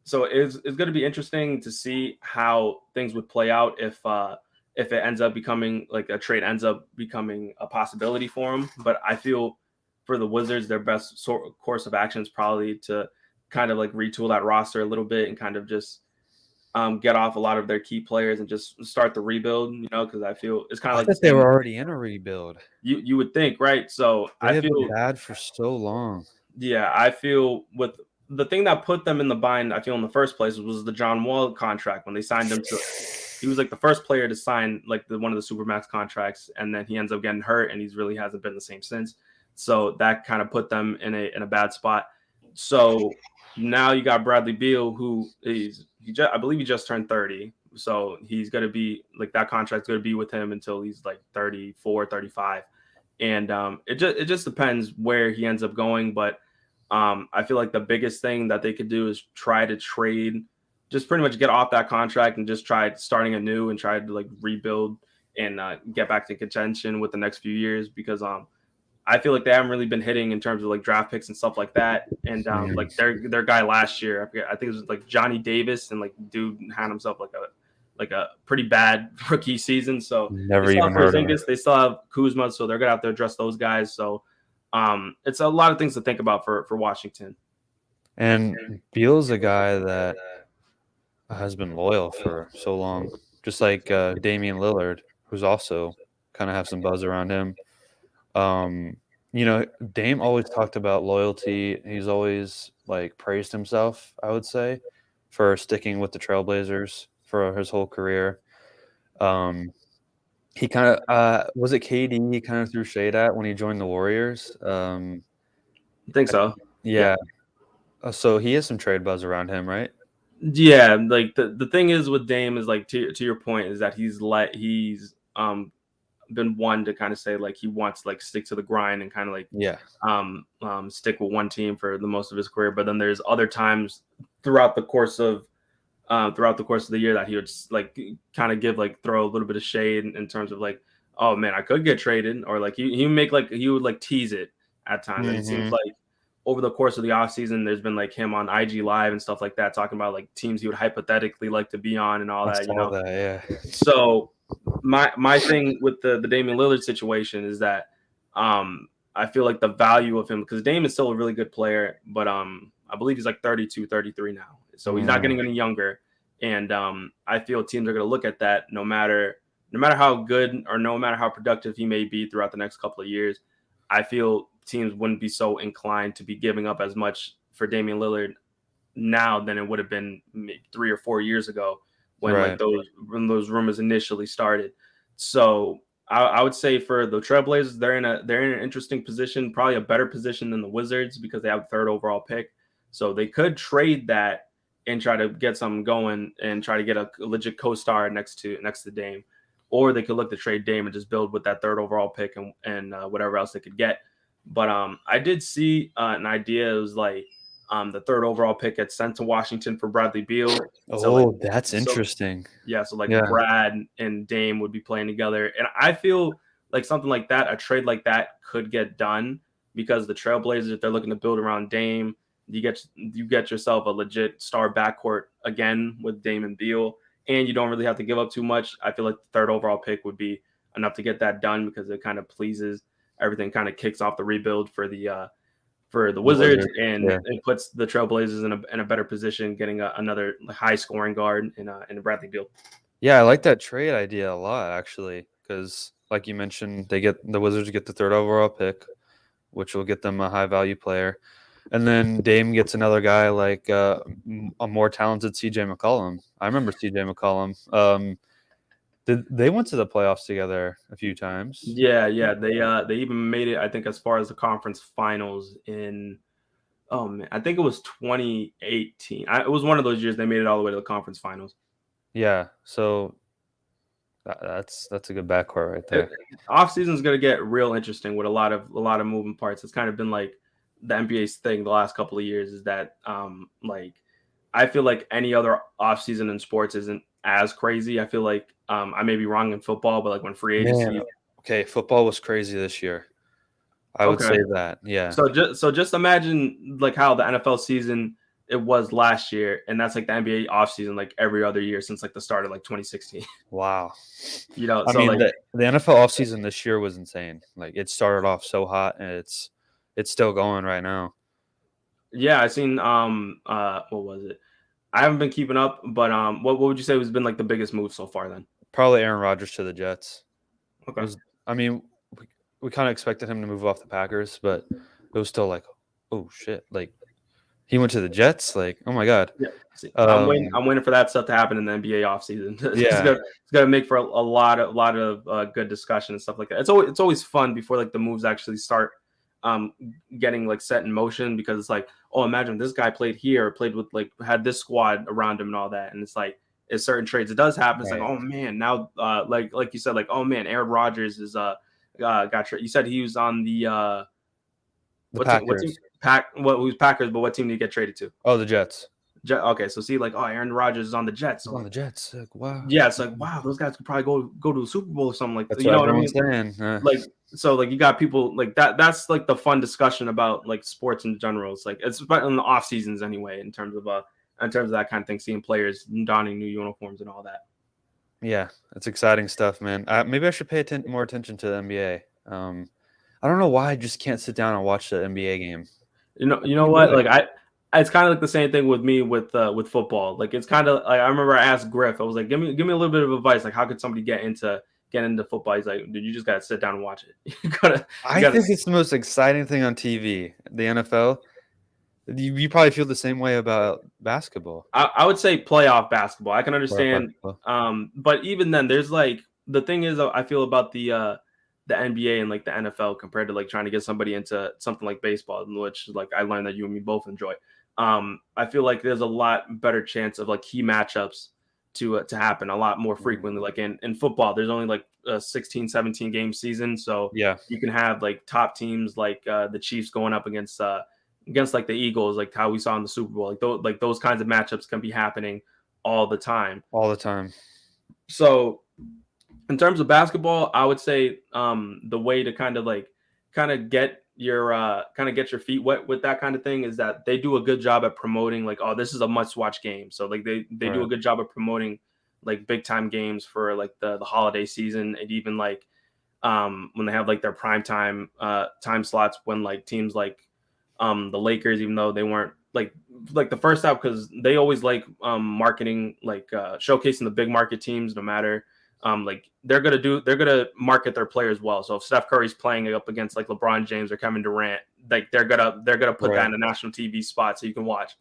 so it's going to be interesting to see how things would play out if it ends up becoming like a trade ends up becoming a possibility for him. But I feel for the Wizards, their best course of action is probably to kind of like retool that roster a little bit and kind of just get off a lot of their key players and just start the rebuild. You know, because I feel it's kind of I like the thought they same. were already in a rebuild. You would think, right? So They I have been feel bad for so long. yeah, I feel with the thing that put them in the bind, I feel in the first place was the John Wall contract when they signed him to. He was like the first player to sign like one of the supermax contracts, and then he ends up getting hurt, and he's really hasn't been the same since. So that kind of put them in a bad spot. So now you got Bradley Beal, who I believe he just turned 30. So he's gonna be like that contract's gonna be with him until he's like 34, 35. And it just depends where he ends up going, but I feel like the biggest thing that they could do is try to trade, just pretty much get off that contract and just try starting anew and try to like rebuild and get back to contention with the next few years because I feel like they haven't really been hitting in terms of like draft picks and stuff like that. And like their guy last year, I think it was like Johnny Davis, and like dude had himself like a pretty bad rookie season. So they Never still have even heard of him. Porzingis, they still have Kuzma, so they're gonna have to address those guys. So it's a lot of things to think about for Washington. And Beal's a guy that has been loyal for so long. just like Damian Lillard, who's also kind of have some buzz around him. You know, Dame always talked about loyalty. He's always like praised himself, I would say, for sticking with the Trailblazers for his whole career. Um, he kind of was it KD he kind of threw shade at when he joined the Warriors. I think so. Yeah. Yeah. So he has some trade buzz around him, right? Yeah, like the thing is with Dame is like to your point is that he's been one to kind of say like he wants to like stick to the grind and kind of like Yeah. stick with one team for the most of his career. But then there's other times throughout the course of the year that he would just, like kind of give like throw a little bit of shade in terms of like, oh man, I could get traded, or like he make like he would like tease it at times. And it seems Mm-hmm. like over the course of the offseason, there's been like him on IG Live and stuff like that, talking about like teams he would hypothetically like to be on and all I that, you saw know. that. Yeah. So my thing with the Damian Lillard situation is that I feel like the value of him, because Dame is still a really good player, but I believe he's like 32, 33 now. So he's not getting any younger. And I feel teams are going to look at that no matter how good or no matter how productive he may be throughout the next couple of years. I feel teams wouldn't be so inclined to be giving up as much for Damian Lillard now than it would have been maybe 3 or 4 years ago when like Right. those rumors initially started. So I would say for the Trailblazers, they're in an interesting position, probably a better position than the Wizards because they have the third overall pick. So they could trade that and try to get something going and try to get a legit co-star next to Dame, or they could look to trade Dame and just build with that third overall pick and whatever else they could get. But I did see an idea. It was like the third overall pick gets sent to Washington for Bradley Beal. So like Oh, that's so interesting. yeah, so like Yeah. Brad and Dame would be playing together. And I feel like something like that, a trade like that could get done because the Trailblazers, if they're looking to build around Dame, you get yourself a legit star backcourt again with Dame and Beal, and you don't really have to give up too much. I feel like the third overall pick would be enough to get that done because it kind of pleases everything, kind of kicks off the rebuild for the The Wizards, Wizards. and Yeah. it puts the Trailblazers in a better position, getting another high scoring guard in Bradley Beal. Yeah, I like that trade idea a lot actually, because like you mentioned, the Wizards get the third overall pick, which will get them a high value player, and then Dame gets another guy like a more talented CJ McCollum. I remember CJ McCollum. They went to the playoffs together a few times? Yeah. They even made it, I think, as far as the conference finals in, oh man, I think it was 2018. It was one of those years they made it all the way to the conference finals. Yeah, so that's a good backcourt right there. Off season is going to get real interesting with a lot of moving parts. It's kind of been like the NBA's thing the last couple of years is that like I feel like any other off season in sports isn't as crazy. I feel like I may be wrong in football, but like when free agency. Man, okay, football was crazy this year. I would Okay. say that. Yeah. So just imagine like how the NFL season it was last year, and that's like the NBA offseason like every other year since like the start of like 2016. Wow. You know, I so mean, like the NFL offseason this year was insane. Like it started off so hot and it's still going right now. yeah, I seen what was it? I haven't been keeping up, but what would you say has been like the biggest move so far then? Probably Aaron Rodgers to the Jets. It Okay. was I mean, we kind of expected him to move off the Packers, but it was still like, oh shit, like he went to the Jets, like, oh my god. Yeah. See, Um I'm waiting for that stuff to happen in the NBA offseason. yeah. It's gonna make for a lot of good discussion and stuff like that. It's always fun before like the moves actually start um getting like set in motion, because it's like, oh, imagine this guy played here, or played with like had this squad around him and all that, and it's like it's certain trades it does happen. It's like, Right. oh man, now like you said, like, oh man, Aaron Rodgers is got you said he was on the The what team Packers. who's Packers, but what team did he get traded to? Oh, the Jets. Okay, so see, like, oh, Aaron Rodgers is on the Jets. He's So on like, the Jets. Like, wow. yeah, it's like, wow, those guys could probably go to the Super Bowl or something like that. That's You what know what I mean? everyone's saying. Like, so like you got people like that. That's like the fun discussion about like sports in general. It's like it's about in the off seasons anyway, in terms of that kind of thing, seeing players donning new uniforms and all that. Yeah, it's exciting stuff, man. Maybe I should pay more attention to the NBA. I don't know why I just can't sit down and watch the NBA game. You What know do you what? do? Like it's kind of like the same thing with me with football. Like it's kind of like I remember I asked Griff, I was like, give me a little bit of advice. Like how could somebody get into football? He's like, dude, you just gotta sit down and watch it. You I gotta. think it's the most exciting thing on TV, the NFL. You probably feel the same way about basketball. I would say playoff basketball. I can Playoff understand, basketball. but even then, there's like the thing is, I feel about the NBA and like the NFL compared to like trying to get somebody into something like baseball, in which like I learned that you and me both enjoy. I feel like there's a lot better chance of like key matchups to happen a lot more Mm. frequently. Like in football, there's only like a 16, 17 game season, so Yeah, you can have like top teams like the Chiefs going up against like the Eagles, like how we saw in the Super Bowl. Like those kinds of matchups can be happening all the time. all the time. So in terms of basketball, I would say the way to kind of get your feet wet with that kind of thing is that they do a good job at promoting like, oh, this is a must watch game. So like they do a Right. good job of promoting like big time games for like the holiday season, and even like when they have like their prime time slots when like teams like the Lakers, even though they weren't like the first half, because they always like marketing like showcasing the big market teams no matter like they're gonna market their players well. So if Steph Curry's playing up against like LeBron James or Kevin Durant, like they're gonna put that Right. in a national TV spot so you can watch.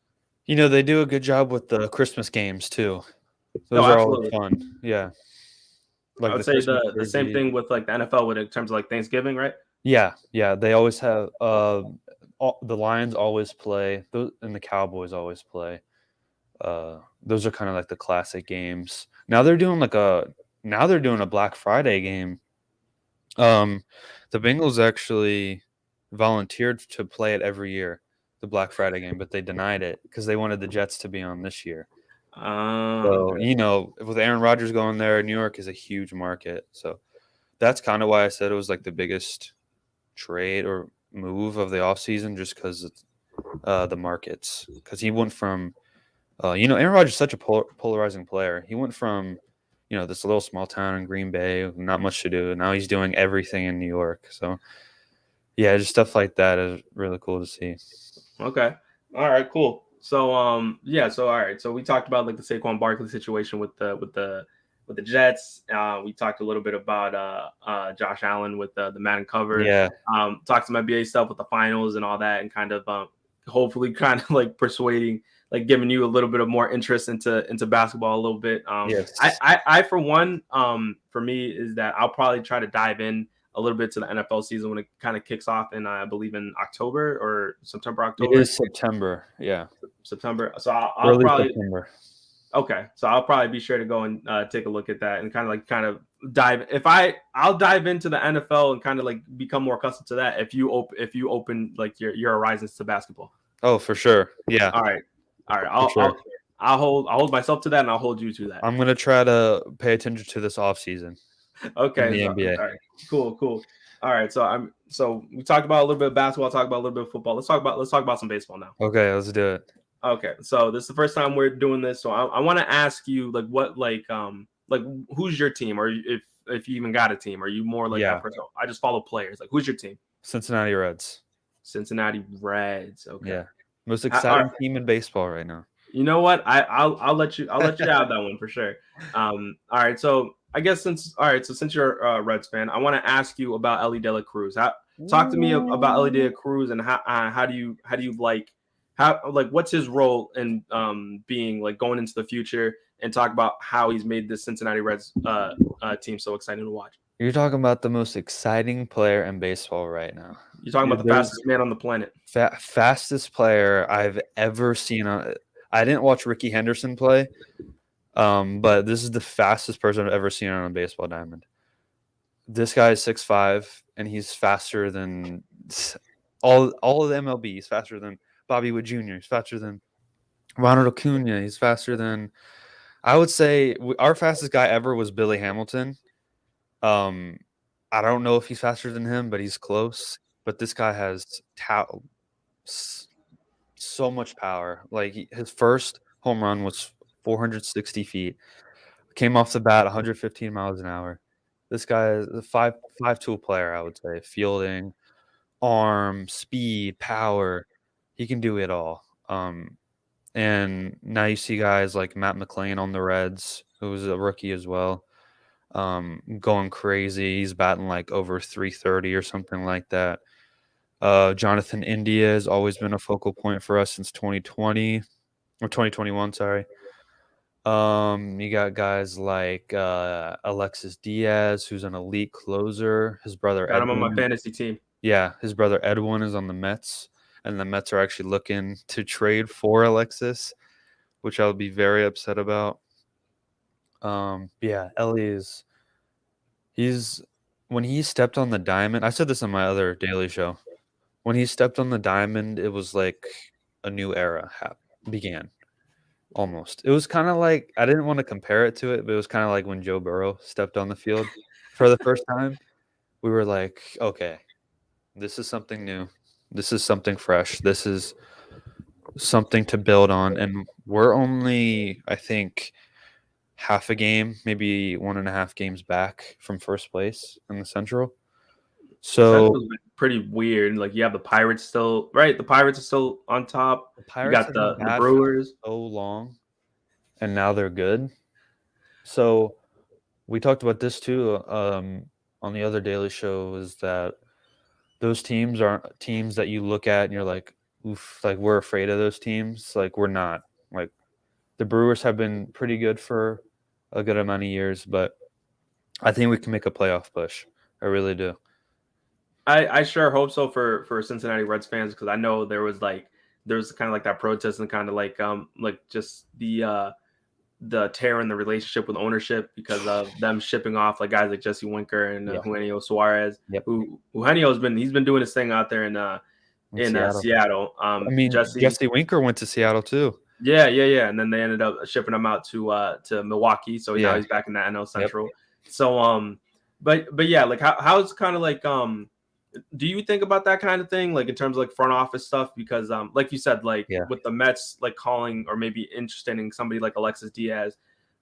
They do a good job with the Christmas games too. No, Those are always absolutely. fun. Yeah, I like would the say Christmas the same jersey. thing with like the NFL with in terms of like Thanksgiving, right? Yeah, yeah. They always have. The Lions always play, and the Cowboys always play. Those are kind of like the classic games. Now they're doing a Black Friday game. Um, the Bengals actually volunteered to play it every year, the Black Friday game, but they denied it because they wanted the Jets to be on this year. So, Okay. with Aaron Rodgers going there, New York is a huge market. So that's kind of why I said it was like the biggest trade or move of the offseason, just because it's the markets. Because he went from, Aaron Rodgers is such a polarizing player. He went from, this little small town in Green Bay, not much to do. Now he's doing everything in New York. So, yeah, just stuff like that is really cool to see. Okay. All right. Cool. So yeah. So all right. So we talked about like the Saquon Barkley situation with the Jets. We talked a little bit about Josh Allen with the Madden cover. Yeah. Talked some NBA stuff with the finals and all that, and kind of hopefully kind of like persuading, like giving you a little bit of more interest into basketball a little bit. Yes. I for one, for me is that I'll probably try to dive in a little bit to the NFL season when it kind of kicks off in I believe in October or September, It October, is September. Yeah. September. So I'll Early probably September. okay. So I'll probably be sure to go and take a look at that and kind of dive. I'll dive into the NFL and kind of like become more accustomed to that if you open like your horizons to basketball. Oh, for sure. Yeah, All right, all right. for I'll sure. I'll I'll hold myself to that and I'll hold you to that. I'm gonna try to pay attention to this off season in Okay. the So NBA. all right. Cool. All right. So we talked about a little bit of basketball. Talk about a little bit of football. Let's talk about some baseball now. Okay, let's do it. Okay, so this is the first time we're doing this, so I want to ask you like what like who's your team, or if you even got a team, are you more like that Yeah, person? I just follow players. Like who's your team? Cincinnati Reds. Cincinnati Reds. Okay, Yeah, most all exciting right. team in baseball right now. You know what? I'll let you have that one for sure. All right. So I guess since you're a Reds fan, I want to ask you about Ellie De La Cruz. Talk to me about Ellie De La Ooh. Cruz and how do you like how like what's his role in being like going into the future, and talk about how he's made this Cincinnati Reds team so exciting to watch. You're talking about the most exciting player in baseball right now. You're talking about the There's fastest man on the planet. fastest player I've ever seen. I didn't watch Ricky Henderson play, but this is the fastest person I've ever seen on a baseball diamond. This guy is 6'5", and he's faster than all of the MLB. He's faster than Bobby Wood Jr. He's faster than Ronald Acuna. He's faster than, I would say, our fastest guy ever was Billy Hamilton. Um, I don't know if he's faster than him, but he's close. But this guy has so much power. Like his first home run was 460 feet. Came off the bat 115 miles an hour. This guy is a five tool player, I would say. Fielding, arm, speed, power. He can do it all. And now you see guys like Matt McClain on the Reds, who was a rookie as well, going crazy. He's batting like over 330 or something like that. Jonathan India has always been a focal point for us since 2020 or 2021, sorry. You got guys like Alexis Diaz, who's an elite closer. His brother Got him on my Edwin, fantasy team. yeah, his brother Edwin is on the Mets, and the Mets are actually looking to trade for Alexis, which I'll be very upset about. Yeah, Ellie's he's when he stepped on the diamond. I said this on my other daily show. When he stepped on the diamond, it was like a new era began. Almost. It was kind of like I didn't want to compare it to it, but it was kind of like when Joe Burrow stepped on the field for the first time. We were like, okay, this is something new. This is something fresh. This is something to build on. And we're only, I think, half a game, maybe 1.5 games back from first place in the Central. The So Central's been pretty weird. Like you have the Pirates still, right? The Pirates are still on top. the You Pirates got have been the bad for Brewers. so long, and now they're good. So we talked about this too on the other daily show, is that those teams aren't teams that you look at and you're like, oof, like we're afraid of those teams. Like we're not. Like the Brewers have been pretty good for a good amount of years, but I think we can make a playoff push. I really do. I sure hope so for Cincinnati Reds fans because I know there was kind of like that protest and kind of like just the tear in the relationship with ownership because of them shipping off like guys like Jesse Winker and Yeah. Eugenio Suarez. Yep. Who Eugenio's been doing his thing out there In in Seattle. Seattle. I mean, Jesse, Jesse Winker went to Seattle too. yeah, and then they ended up shipping him out to Milwaukee, so now Yeah. he's back in the NL Yep. Central. So but yeah, like how's kind of like do you think about that kind of thing like in terms of like front office stuff because like you said like Yeah. with the Mets like calling or maybe interested in somebody like Alexis Diaz,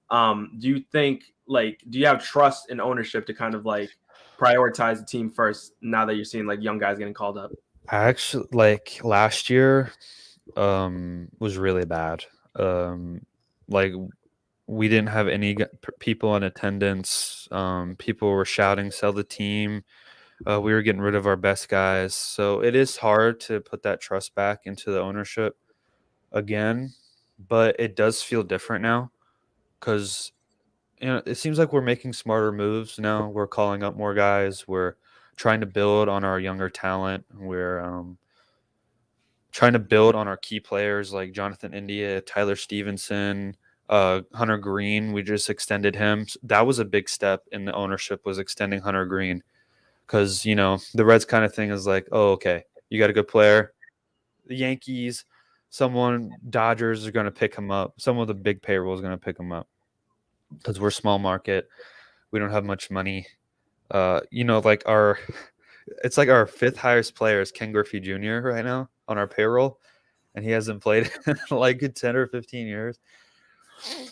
do you think like do you have trust in ownership to kind of like prioritize the team first now that you're seeing like young guys getting called up? I actually like last year was really bad. Like we didn't have any people in attendance. People were shouting, "Sell the team." We were getting rid of our best guys, so it is hard to put that trust back into the ownership again. But it does feel different now because it seems like we're making smarter moves now. We're calling up more guys. We're trying to build on our younger talent. We're trying to build on our key players like Jonathan India, Tyler Stevenson, Hunter Green. We just extended him. That was a big step in the ownership, was extending Hunter Green because the Reds kind of thing is like, oh, okay, you got a good player. The Yankees, Dodgers are going to pick him up. Some of the big payroll is going to pick him up because we're small market. We don't have much money. Like it's like our fifth highest player is Ken Griffey Jr. right now on our payroll, and he hasn't played in like 10 or 15 years.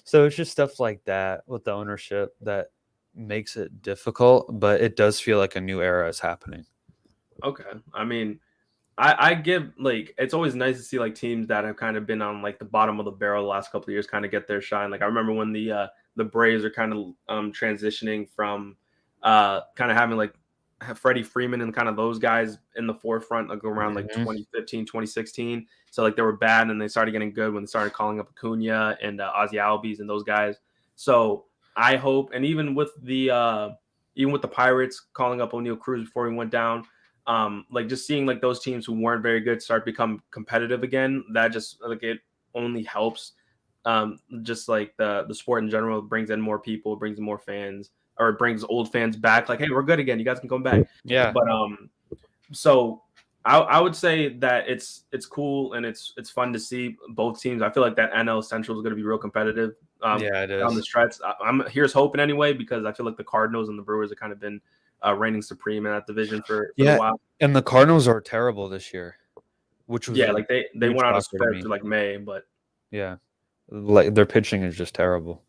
So it's just stuff like that with the ownership that makes it difficult, but it does feel like a new era is happening. Okay, I mean I give like it's always nice to see like teams that have kind of been on like the bottom of the barrel the last couple of years kind of get their shine. Like I remember when the Braves are kind of transitioning from kind of having like Freddie Freeman and kind of those guys in the forefront like around like Mhm. 2015, 2016. So like they were bad and they started getting good when they started calling up Acuna and Ozzy Albies and those guys. So I hope and even with the Pirates calling up O'Neal Cruz before he went down, like just seeing like those teams who weren't very good start become competitive again, that just like it only helps just like the sport in general. It brings in more people, brings in more fans, or it brings old fans back like, hey, we're good again, you guys can come back. Yeah. But so I would say that it's cool and it's fun to see both teams. I feel like that NL Central is going to be real competitive Yeah, it down the is. stretch. I'm here's hoping anyway because I feel like the Cardinals and the Brewers have kind of been reigning supreme in that division for the Yeah, while. and the Cardinals are terrible this year, which was Yeah, a like they huge went out of shocker to spare me. to like May, but Yeah. Like their pitching is just terrible.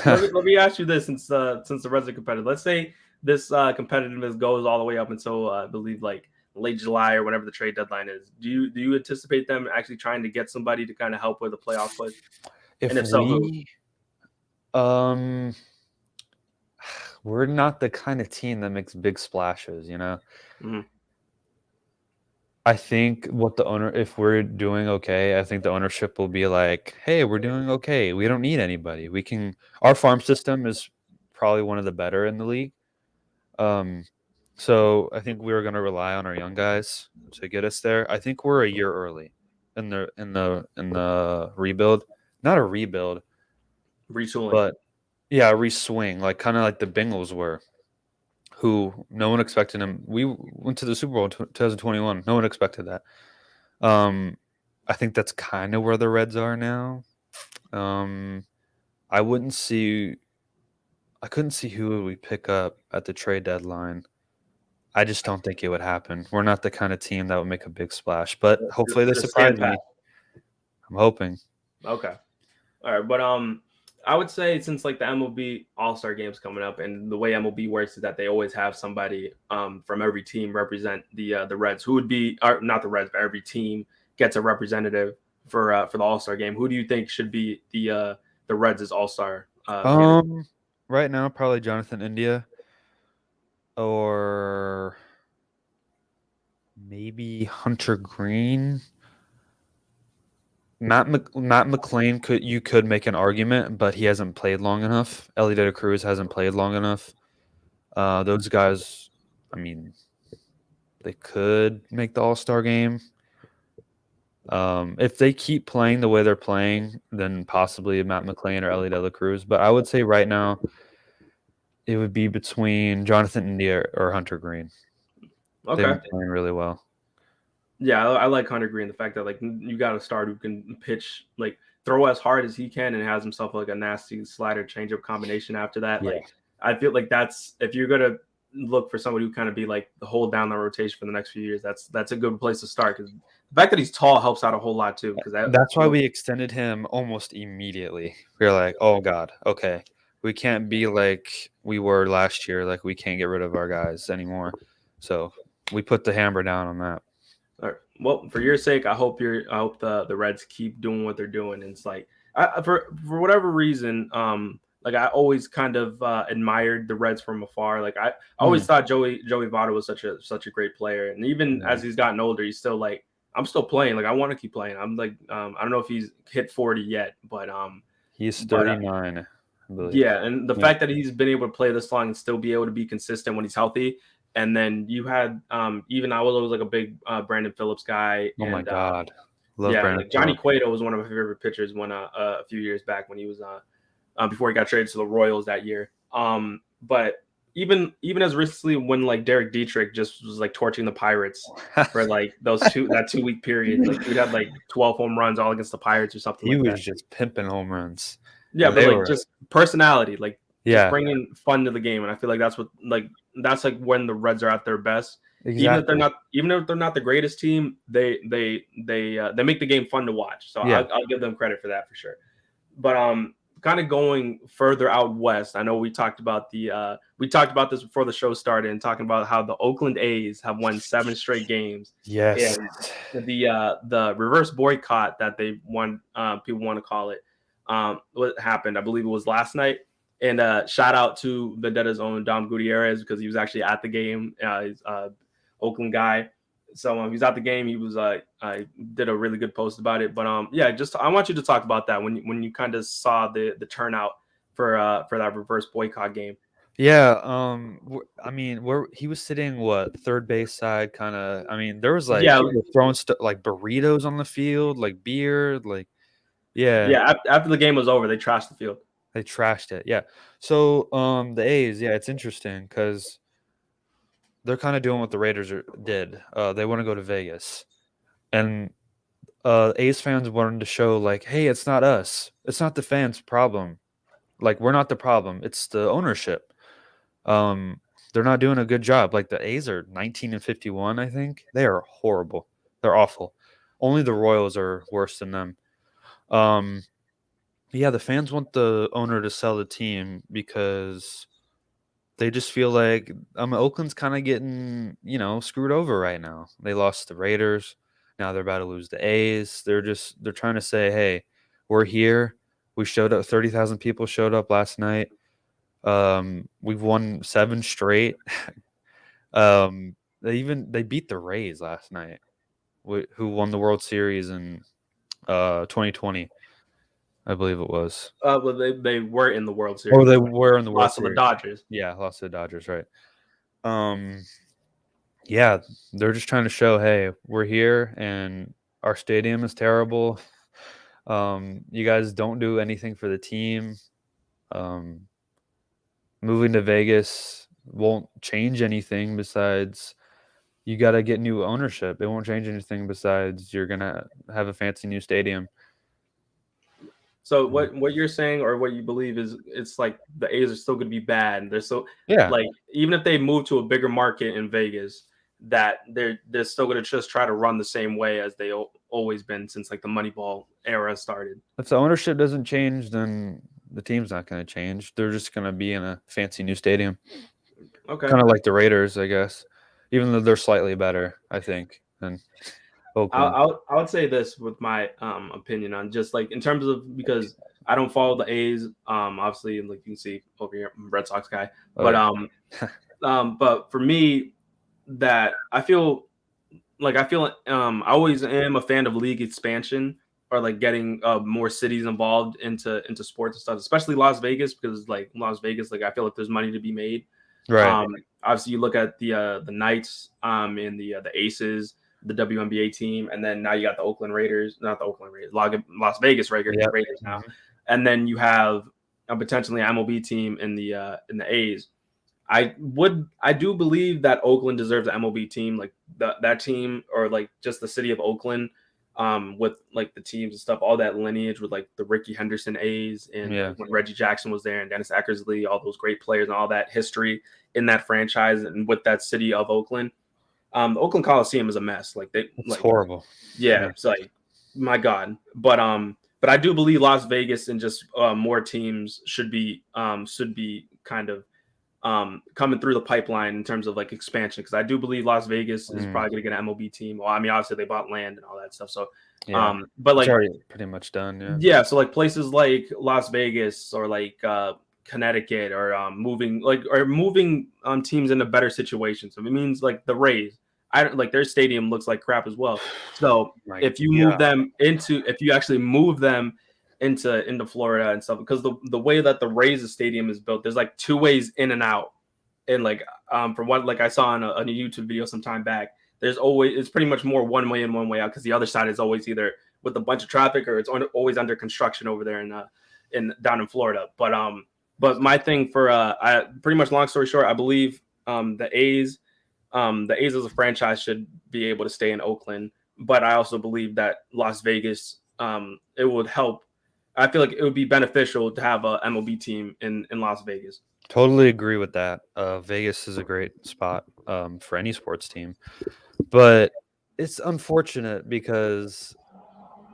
let me ask you this since the Reds are competitive. Let's say this competitiveness goes all the way up until I believe like late July or whenever the trade deadline is. Do you anticipate them actually trying to get somebody to kind of help with the playoff push? And If if so, who? we um we're not the kind of team that makes big splashes, you know. Mhm. I think what the owner, if we're doing okay, I think the ownership will be like, "Hey, we're doing okay. We don't need anybody. We can." Our farm system is probably one of the better in the league. Um, so I think we're going to rely on our young guys to get us there. I think we're a year early in the rebuild. Not a rebuild, Retooling. but yeah, a reswing, like kind of like the Bengals were, who no one expected them. We went to the Super Bowl in 2021. No one expected that. Um, I think that's kind of where the Reds are now. Um, I wouldn't see. I couldn't see who would we pick up at the trade deadline. I just don't think it would happen. We're not the kind of team that would make a big splash, but hopefully they Just stand surprise pat. me. I'm hoping. Okay. All right, but I would say since like the MLB All Star Game's coming up, and the way MLB works is that they always have somebody from every team represent the Reds. Who would be, or not the Reds, but every team gets a representative for the All Star Game. Who do you think should be the Reds' All Star candidate? Right now probably Jonathan India or maybe Hunter Green. Matt McLean could make an argument, but he hasn't played long enough. Ellie De La Cruz hasn't played long enough. Those guys, I mean, they could make the All Star game. If they keep playing the way they're playing, then possibly Matt McLean or Ellie De La Cruz. But I would say right now it would be between Jonathan India or Hunter Green. They've Okay. been playing really well. Yeah, I like Hunter Green. The fact that like you got a start who can pitch, like throw as hard as he can and has himself like a nasty slider changeup combination after that. Yeah. Like I feel like that's, if you're gonna look for somebody who kind of be like the hold down the rotation for the next few years, that's a good place to start, because the fact that he's tall helps out a whole lot too. Because that, That's why we extended him almost immediately. We were like, oh God, okay. We can't be like we were last year, like we can't get rid of our guys anymore. So we put the hammer down on that. all right. Well, for your sake, I hope the Reds keep doing what they're doing. And it's like for whatever reason, like I always kind of admired the Reds from afar. Like I always Mm, thought Joey Votto was such a great player, and even yeah. as he's gotten older, he's still like, I'm still playing. Like I want to keep playing. I'm like, I don't know if he's hit 40 yet, He's but 39, I believe. yeah, and the Yeah. fact that he's been able to play this long and still be able to be consistent when he's healthy. And then you had even I was always like a big Brandon Phillips guy, Oh my and God. Love yeah, Brandon like Johnny Phillips. Cueto was one of my favorite pitchers when a few years back when he was before he got traded to the Royals that year. But even as recently when like Derek Dietrich just was like torching the Pirates for like that 2 week period, like he'd have like 12 home runs all against the Pirates or something He like was that. just pimping home runs. Yeah, but They like were, just personality, like just yeah, bringing fun to the game, and I feel like that's like when the Reds are at their best. exactly. Even if they're not the greatest team, they make the game fun to watch. So Yeah. I'll give them credit for that for sure. But kind of going further out west, I know we talked about this before the show started, and talking about how the Oakland A's have won 7 straight games, Yes. and the reverse boycott that they won, people want to call it, what happened, I believe it was last night. And shout out to Vendetta's own Dom Gutierrez, because he was actually at the game. He's Oakland guy. So he's at the game. He was I did a really good post about it. But yeah, just I want you to talk about that when you kind of saw the turnout for that reverse boycott game. Yeah, I mean, where he was sitting, what, third base side, kind of. I mean, there was like Yeah, people were throwing like burritos on the field, like beer, like yeah, yeah. After the game was over, they trashed the field. they trashed it. Yeah. So, the A's, yeah, it's interesting because they're kind of doing what the Raiders did. They want to go to Vegas, and A's fans wanted to show like, hey, it's not us, it's not the fans' problem. Like, we're not the problem. It's the ownership. Um, they're not doing a good job. Like the A's are 19-51, I think. They are horrible. They're awful. Only the Royals are worse than them. Um, yeah, the fans want the owner to sell the team because they just feel like Oakland's kind of getting, screwed over right now. They lost the Raiders. Now they're about to lose the A's. They're trying to say, hey, we're here. We showed up. 30,000 people showed up last night. We've won 7 straight. They beat the Rays last night, who won the World Series in 2020, I believe it was. Well, they were in the World Oh, Series. they They were in the World lost to the Series. Dodgers. Yeah, lost to the Dodgers, right? Yeah, they're just trying to show, hey, we're here and our stadium is terrible. You guys don't do anything for the team. Um, moving to Vegas won't change anything besides you got to get new ownership. It won't change anything besides you're going to have a fancy new stadium. So what you're saying or what you believe is it's like the A's are still going to be bad. They're so Yeah, like even if they move to a bigger market in Vegas, that they're still going to just try to run the same way as they always been since like the Moneyball era started. if the ownership doesn't change, then the team's not going to change. They're just going to be in a fancy new stadium. Okay. Kind of like the Raiders, I guess, even though they're slightly better, I think, than Oakland. I would say this with my opinion on just like in terms of because I don't follow the A's obviously like you can see over here I'm a Red Sox guy Oh, but yeah. but for me that I feel I always am a fan of league expansion or like getting more cities involved into sports and stuff, especially Las Vegas because like Las Vegas like I feel like there's money to be made. Right. Obviously, you look at the Knights and the Aces, the WNBA team, and then now you got the Oakland Raiders, not the Oakland Raiders, Las Vegas Yep. Raiders now, Mhm. and then you have a potentially MLB team in the A's. I do believe that Oakland deserves an MLB team, like that team or like just the city of Oakland, with like the teams and stuff, all that lineage with like the Ricky Henderson A's and Yeah. like when Reggie Jackson was there and Dennis Eckersley, all those great players and all that history in that franchise and with that city of Oakland. The Oakland Coliseum is a mess. Like they It's like horrible. yeah, Yeah. it's like my God. But I do believe Las Vegas and just more teams should be kind of coming through the pipeline in terms of like expansion because I do believe Las Vegas is Mm, probably going to get an MLB team. Well, I mean, obviously they bought land and all that stuff. So, yeah. but It's like, already pretty much done. Yeah. yeah, so like places like Las Vegas or like Connecticut or moving teams into better situations. So it means like the Rays, I don't like their stadium looks like crap as well. So My if you yeah. move them into, if you actually move them into Florida and stuff, because the way that the Rays stadium is built, there's like 2 ways in and out and like from what like I saw on a YouTube video some time back, there's always it's pretty much more one way in one way out because the other side is always either with a bunch of traffic or it's always under construction over there in down in Florida. But my thing for I pretty much long story short, I believe the A's as a franchise should be able to stay in Oakland, but I also believe that Las Vegas it would help. I feel like it would be beneficial to have a MLB team in Las Vegas. Totally agree with that. Vegas is a great spot for any sports team, but it's unfortunate because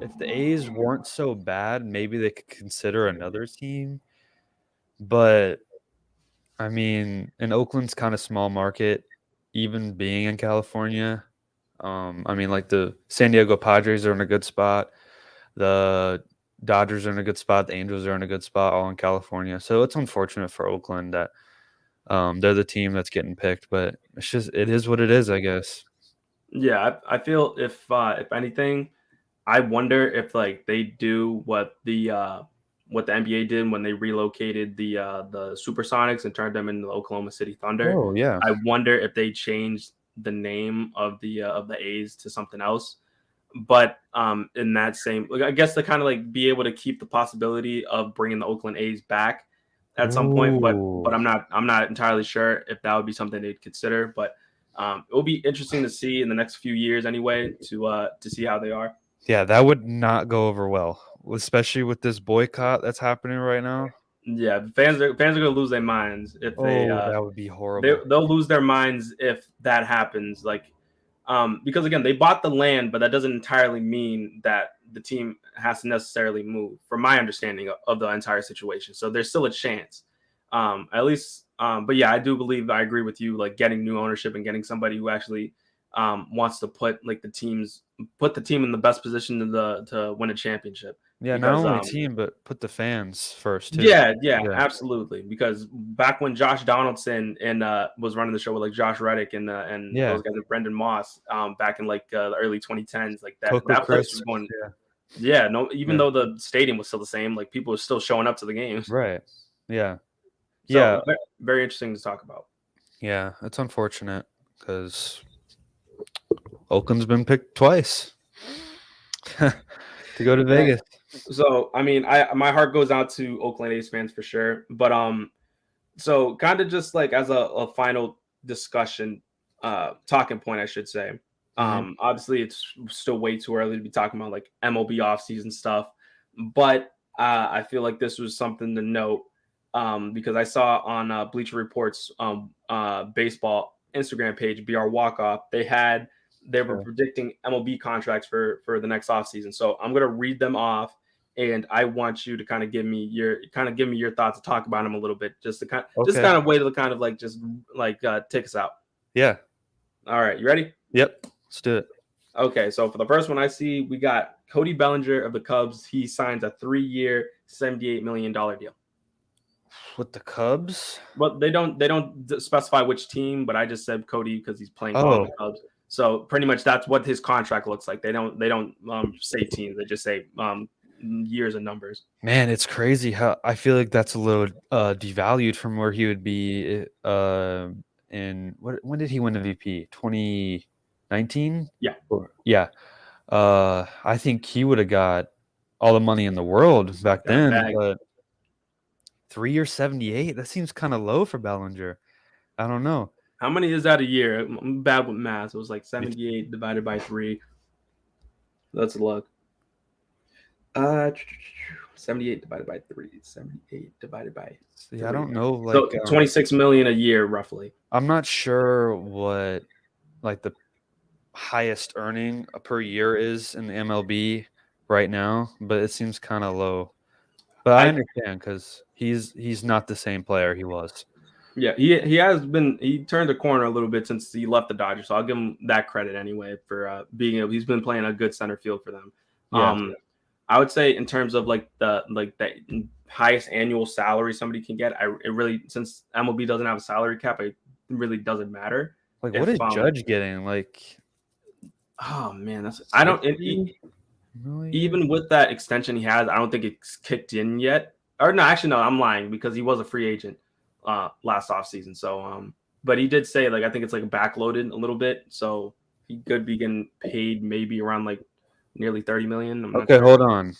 if the A's weren't so bad, maybe they could consider another team. But I mean, in Oakland's kind of small market, even being in California. I mean, like the San Diego Padres are in a good spot. The Dodgers are in a good spot. The Angels are in a good spot, all in California. So it's unfortunate for Oakland that they're the team that's getting picked, but it is what it is, I guess. Yeah, I feel if anything, I wonder if like they do what the NBA did when they relocated the Supersonics and turned them into the Oklahoma City Thunder. Oh yeah. I wonder if they changed the name of the A's to something else. But in that same, like, I guess to kind of like be able to keep the possibility of bringing the Oakland A's back at some point. But Ooh. I'm not entirely sure if that would be something they'd consider. But it will be interesting to see in the next few years anyway to see how they are. Yeah, that would not go over well, especially with this boycott that's happening right now. Yeah, fans are gonna lose their minds if Oh, that would be horrible. they'll lose their minds if that happens. Like, because again, they bought the land, but that doesn't entirely mean that the team has to necessarily move. From my understanding of the entire situation, so there's still a chance. At least But yeah, I do believe I agree with you. Like getting new ownership and getting somebody who actually wants to put like the team in the best position to win a championship. Yeah, not Because only team, but put the fans first too. yeah, Yeah. absolutely. Because back when Josh Donaldson and was running the show with like Josh Reddick and Yeah. those guys and Brendan Moss back in like the early 2010s, like Coco that place was Crisp. going. Yeah. Yeah, no, even Yeah. though the stadium was still the same, like people were still showing up to the games. Right. Yeah. So Yeah. very interesting to talk about. Yeah. It's unfortunate because Oakland's been picked twice to go to Man, Vegas. so I mean, my heart goes out to Oakland A's fans for sure. But so kind of just like as a final discussion, talking point, I should say. Mhm. Obviously it's still way too early to be talking about like MLB offseason stuff, but I feel like this was something to note because I saw on Bleacher Report's baseball Instagram page, BR Walkoff, they were Sure. predicting MLB contracts for the next offseason. So I'm gonna read them off, and I want you to kind of give me your thoughts to talk about them a little bit, just Okay. kind of way to kind of like just like take us out. Yeah. All right, you ready? Yep. Let's do it. Okay, so for the first one, I see we got Cody Bellinger of the Cubs. He signs a 3-year, $78 million deal. With the Cubs? But they don't specify which team, but I just said Cody because he's playing ball in Oh, the Cubs. So pretty much that's what his contract looks like. They don't say teams. They just say years and numbers. man, it's crazy how I feel like that's a little devalued from where he would be in when did he win MVP? 2019? Yeah. Yeah. I think he would have got all the money in the world back That then, bag. but 3 years 78, that seems kind of low for Bellinger. I don't know. How many is that a year? I'm bad with math. It was like 78 divided by 3. Let's look. 78 divided by 3. 78 divided by 3. See, I don't know, like So 26 million a year, roughly. I'm not sure what like the highest earning per year is in the MLB right now, but it seems kind of low. But I understand because he's not the same player he was. Yeah, he turned a corner a little bit since he left the Dodgers, so I'll give him that credit anyway for he's been playing a good center field for them. Yeah. I would say in terms of like the highest annual salary somebody can get, it really, since MLB doesn't have a salary cap, it really doesn't matter. Like, what is Judge getting? Like, oh man, I don't even with that extension he has, I don't think it's kicked in yet. Or no, actually no, I'm lying because he was a free agent last offseason. So but he did say like I think it's like backloaded a little bit, so he could be getting paid maybe around like nearly 30 million. I'm not okay, sure. hold on.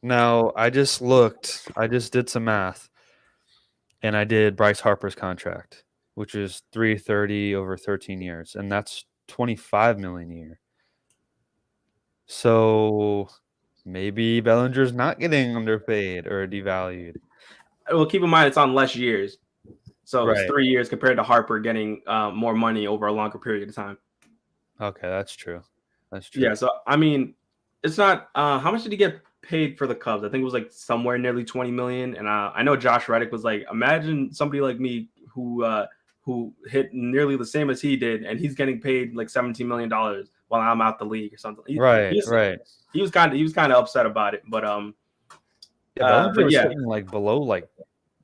Now I just did some math, and I did Bryce Harper's contract, which is 330 over 13 years, and that's 25 million a year. So maybe Bellinger's not getting underpaid or devalued. Well, keep in mind it's on less years, so it's Right. 3 years compared to Harper getting more money over a longer period of time. Okay, that's true. That's true. Yeah, so I mean, it's not. How much did he get paid for the Cubs? I think it was like somewhere nearly 20 million. And I know Josh Reddick was like, imagine somebody like me who hit nearly the same as he did, and he's getting paid like $17 million while I'm out the league or something. Right. He was kind of upset about it, but Bellinger was yeah, hitting like below like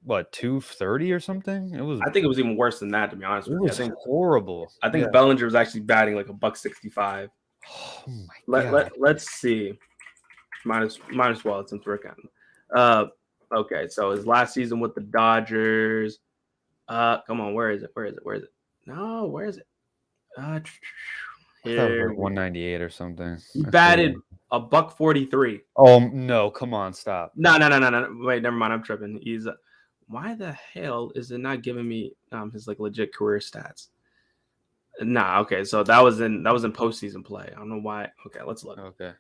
what 230 or something. It was. I think it was even worse than that, to be honest It with you. was horrible. I think Bellinger was actually batting like $165. Oh my god. Let's see. Minus well since we're counting. Okay, so his last season with the Dodgers. Come on, where is it? No, where is it? I thought it was like 198 or something. He batted $143. Oh no! Come on, stop. No. Wait, never mind. I'm tripping. He's why the hell is it not giving me his like legit career stats? Nah, okay. So that was in postseason play. I don't know why. Okay, let's look. Okay.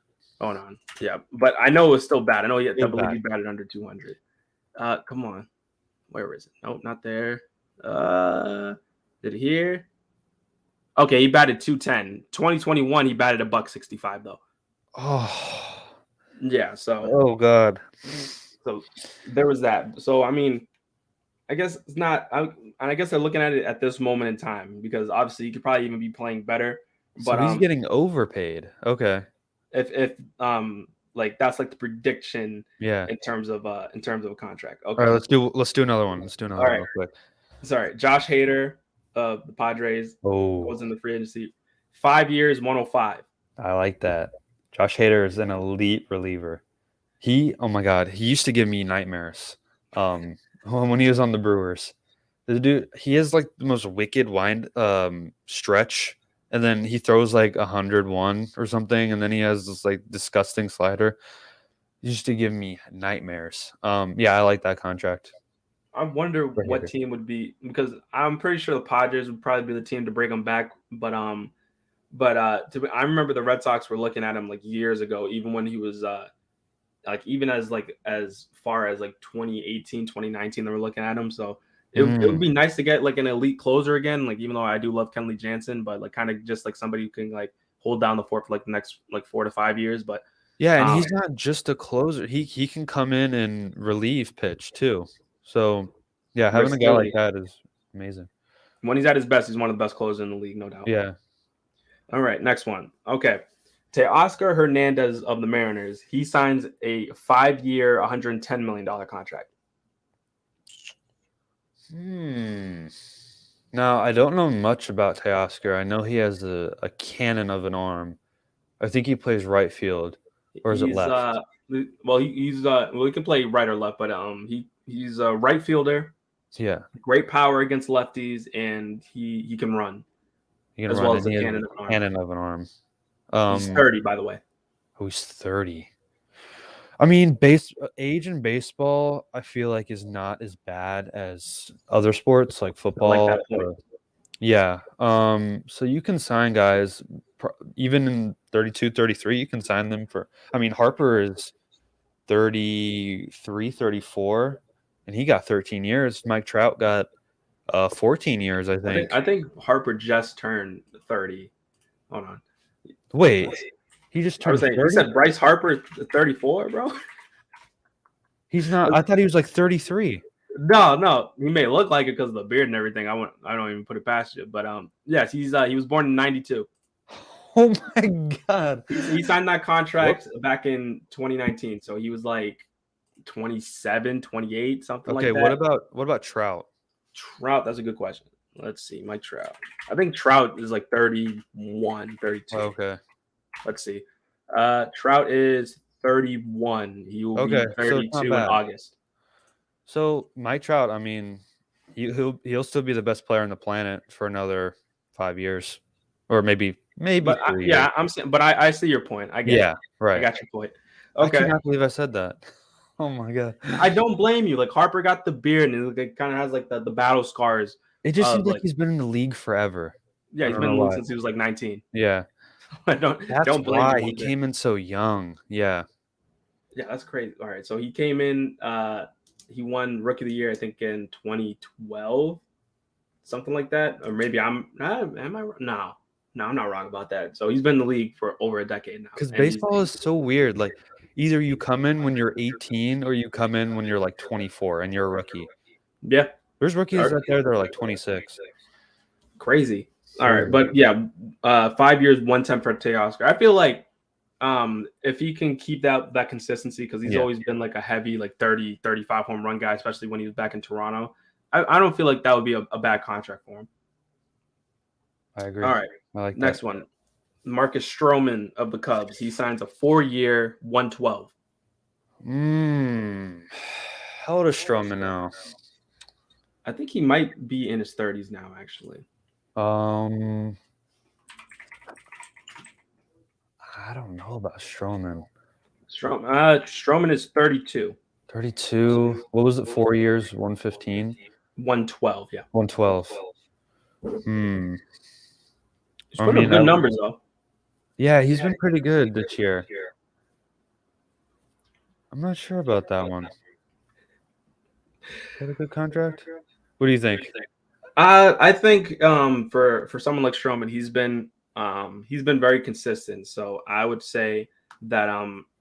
Hold on. Yeah, but I know it was still bad. I know I believe he batted under 200. Come on. Where is it? Nope, not there. Did it here? Okay, he batted 210. 2021, he batted $165 though. Oh. Yeah, so. Oh god. So there was that. So I mean, I guess it's not. And I guess they're looking at it at this moment in time because obviously he could probably even be playing better. So But he's getting overpaid. Okay. if like that's like the prediction Yeah. in terms of a contract. All right, Okay. let's do another one. Let's do another All one right. real quick. Sorry, Josh Hader of the Padres Oh, goes in the free agency. 5 years, 105. I like that. Josh Hader is an elite reliever. Oh my God, he used to give me nightmares. When he was on the Brewers, the dude, he has like the most wicked wind stretch, and then he throws like 101 or something, and then he has this like disgusting slider. He used to give me nightmares. Yeah, I like that contract I wonder for what Hader. team would be because I'm pretty sure the Padres would probably be the team to bring him back. I remember the Red Sox were looking at him like years ago, even when he was like even as far as like 2018, 2019, they were looking at him. So it would Mm. be nice to get like an elite closer again. Like even though I do love Kenley Jansen, but like kind of just like somebody who can like hold down the fort for like the next like 4 to 5 years. But Yeah, and um, he's not just a closer. He can come in and relieve pitch too. So yeah, having a guy like versatility. that is amazing. When he's at his best, he's one of the best closers in the league, no doubt. Yeah. All right, next one. Okay. Teoscar Hernandez of the Mariners, he signs a 5 year, $110 million contract. Now I don't know much about Teoscar. I know he has a cannon of an arm. I think he plays right field, or is it He's left? he can play right or left, but he's a right fielder, Yeah, great power against lefties, and he can run he can as run, well as and a he has cannon of an a arm. cannon of an arm. He's 30, by the way. He's 30. I mean, base age in baseball, I feel like is not as bad as other sports like I like football. that point. Yeah. So you can sign guys even in 32, 33, you can sign them for. I mean, Harper is 33, 34, and he got 13 years. Mike Trout got 14 years, I think. I think Harper just turned 30. Hold on. Wait, he just I was turned saying you 30? said Bryce Harper 34, bro. He's not. I thought he was like 33. No, he may look like it because of the beard and everything. I don't even put it past you. But yes, he was born in '92. Oh my God. He signed that contract Whoops. back in 2019. So he was like 27, 28, something Okay, like that. what about Trout? Trout, that's a good question. Let's see, Mike Trout. I think Trout is like 31, 32. Okay. Let's see. Trout is 31. He will Okay, be so it's not 32 in bad. August. So Mike Trout, I mean, he'll still be the best player on the planet for another 5 years, or maybe But 3 years. yeah, I'm saying, but I see your point. I get it. Yeah, I right. got your point. I Okay. cannot believe I said that. Oh my God. I don't blame you. Like Harper got the beard and it kind of has like the battle scars It just of seems like like he's been in the league forever. yeah, I he's don't been know in the league why. since he was like 19. Yeah, I that's don't blame you why he one bit. came in so young. Yeah. Yeah, that's crazy. All right, so he came in. He won Rookie of the Year, I think, in 2012, something like that, or maybe am I? No, I'm not wrong about that. So he's been in the league for over a decade now, Because and he's baseball is so weird. Like, either you come in when you're 18 or you come in when you're like 24 and you're a rookie. yeah, There's rookies out there that are like 26. crazy. All right, Crazy. but yeah, 5 years, 110 for Teoscar. I feel like if he can keep that consistency, because he's Yeah, always been like a heavy like 30 35 home run guy, especially when he was back in Toronto. I don't feel like that would be a bad contract for him. I agree. All right, I like that. next one. Marcus Stroman of the Cubs. He signs a 4 year, 112. How old is Stroman now? I think he might be in his 30s now, actually. I don't know about Stroman. Stroman is 32. 32. What was it? 4 years, 115? 112, yeah. 112. He's putting up good numbers, though. Yeah, he's been pretty good this year. I'm not sure about that one. Is that a good contract? What do you think? I think for someone like Stroman, he's been very consistent. So I would say that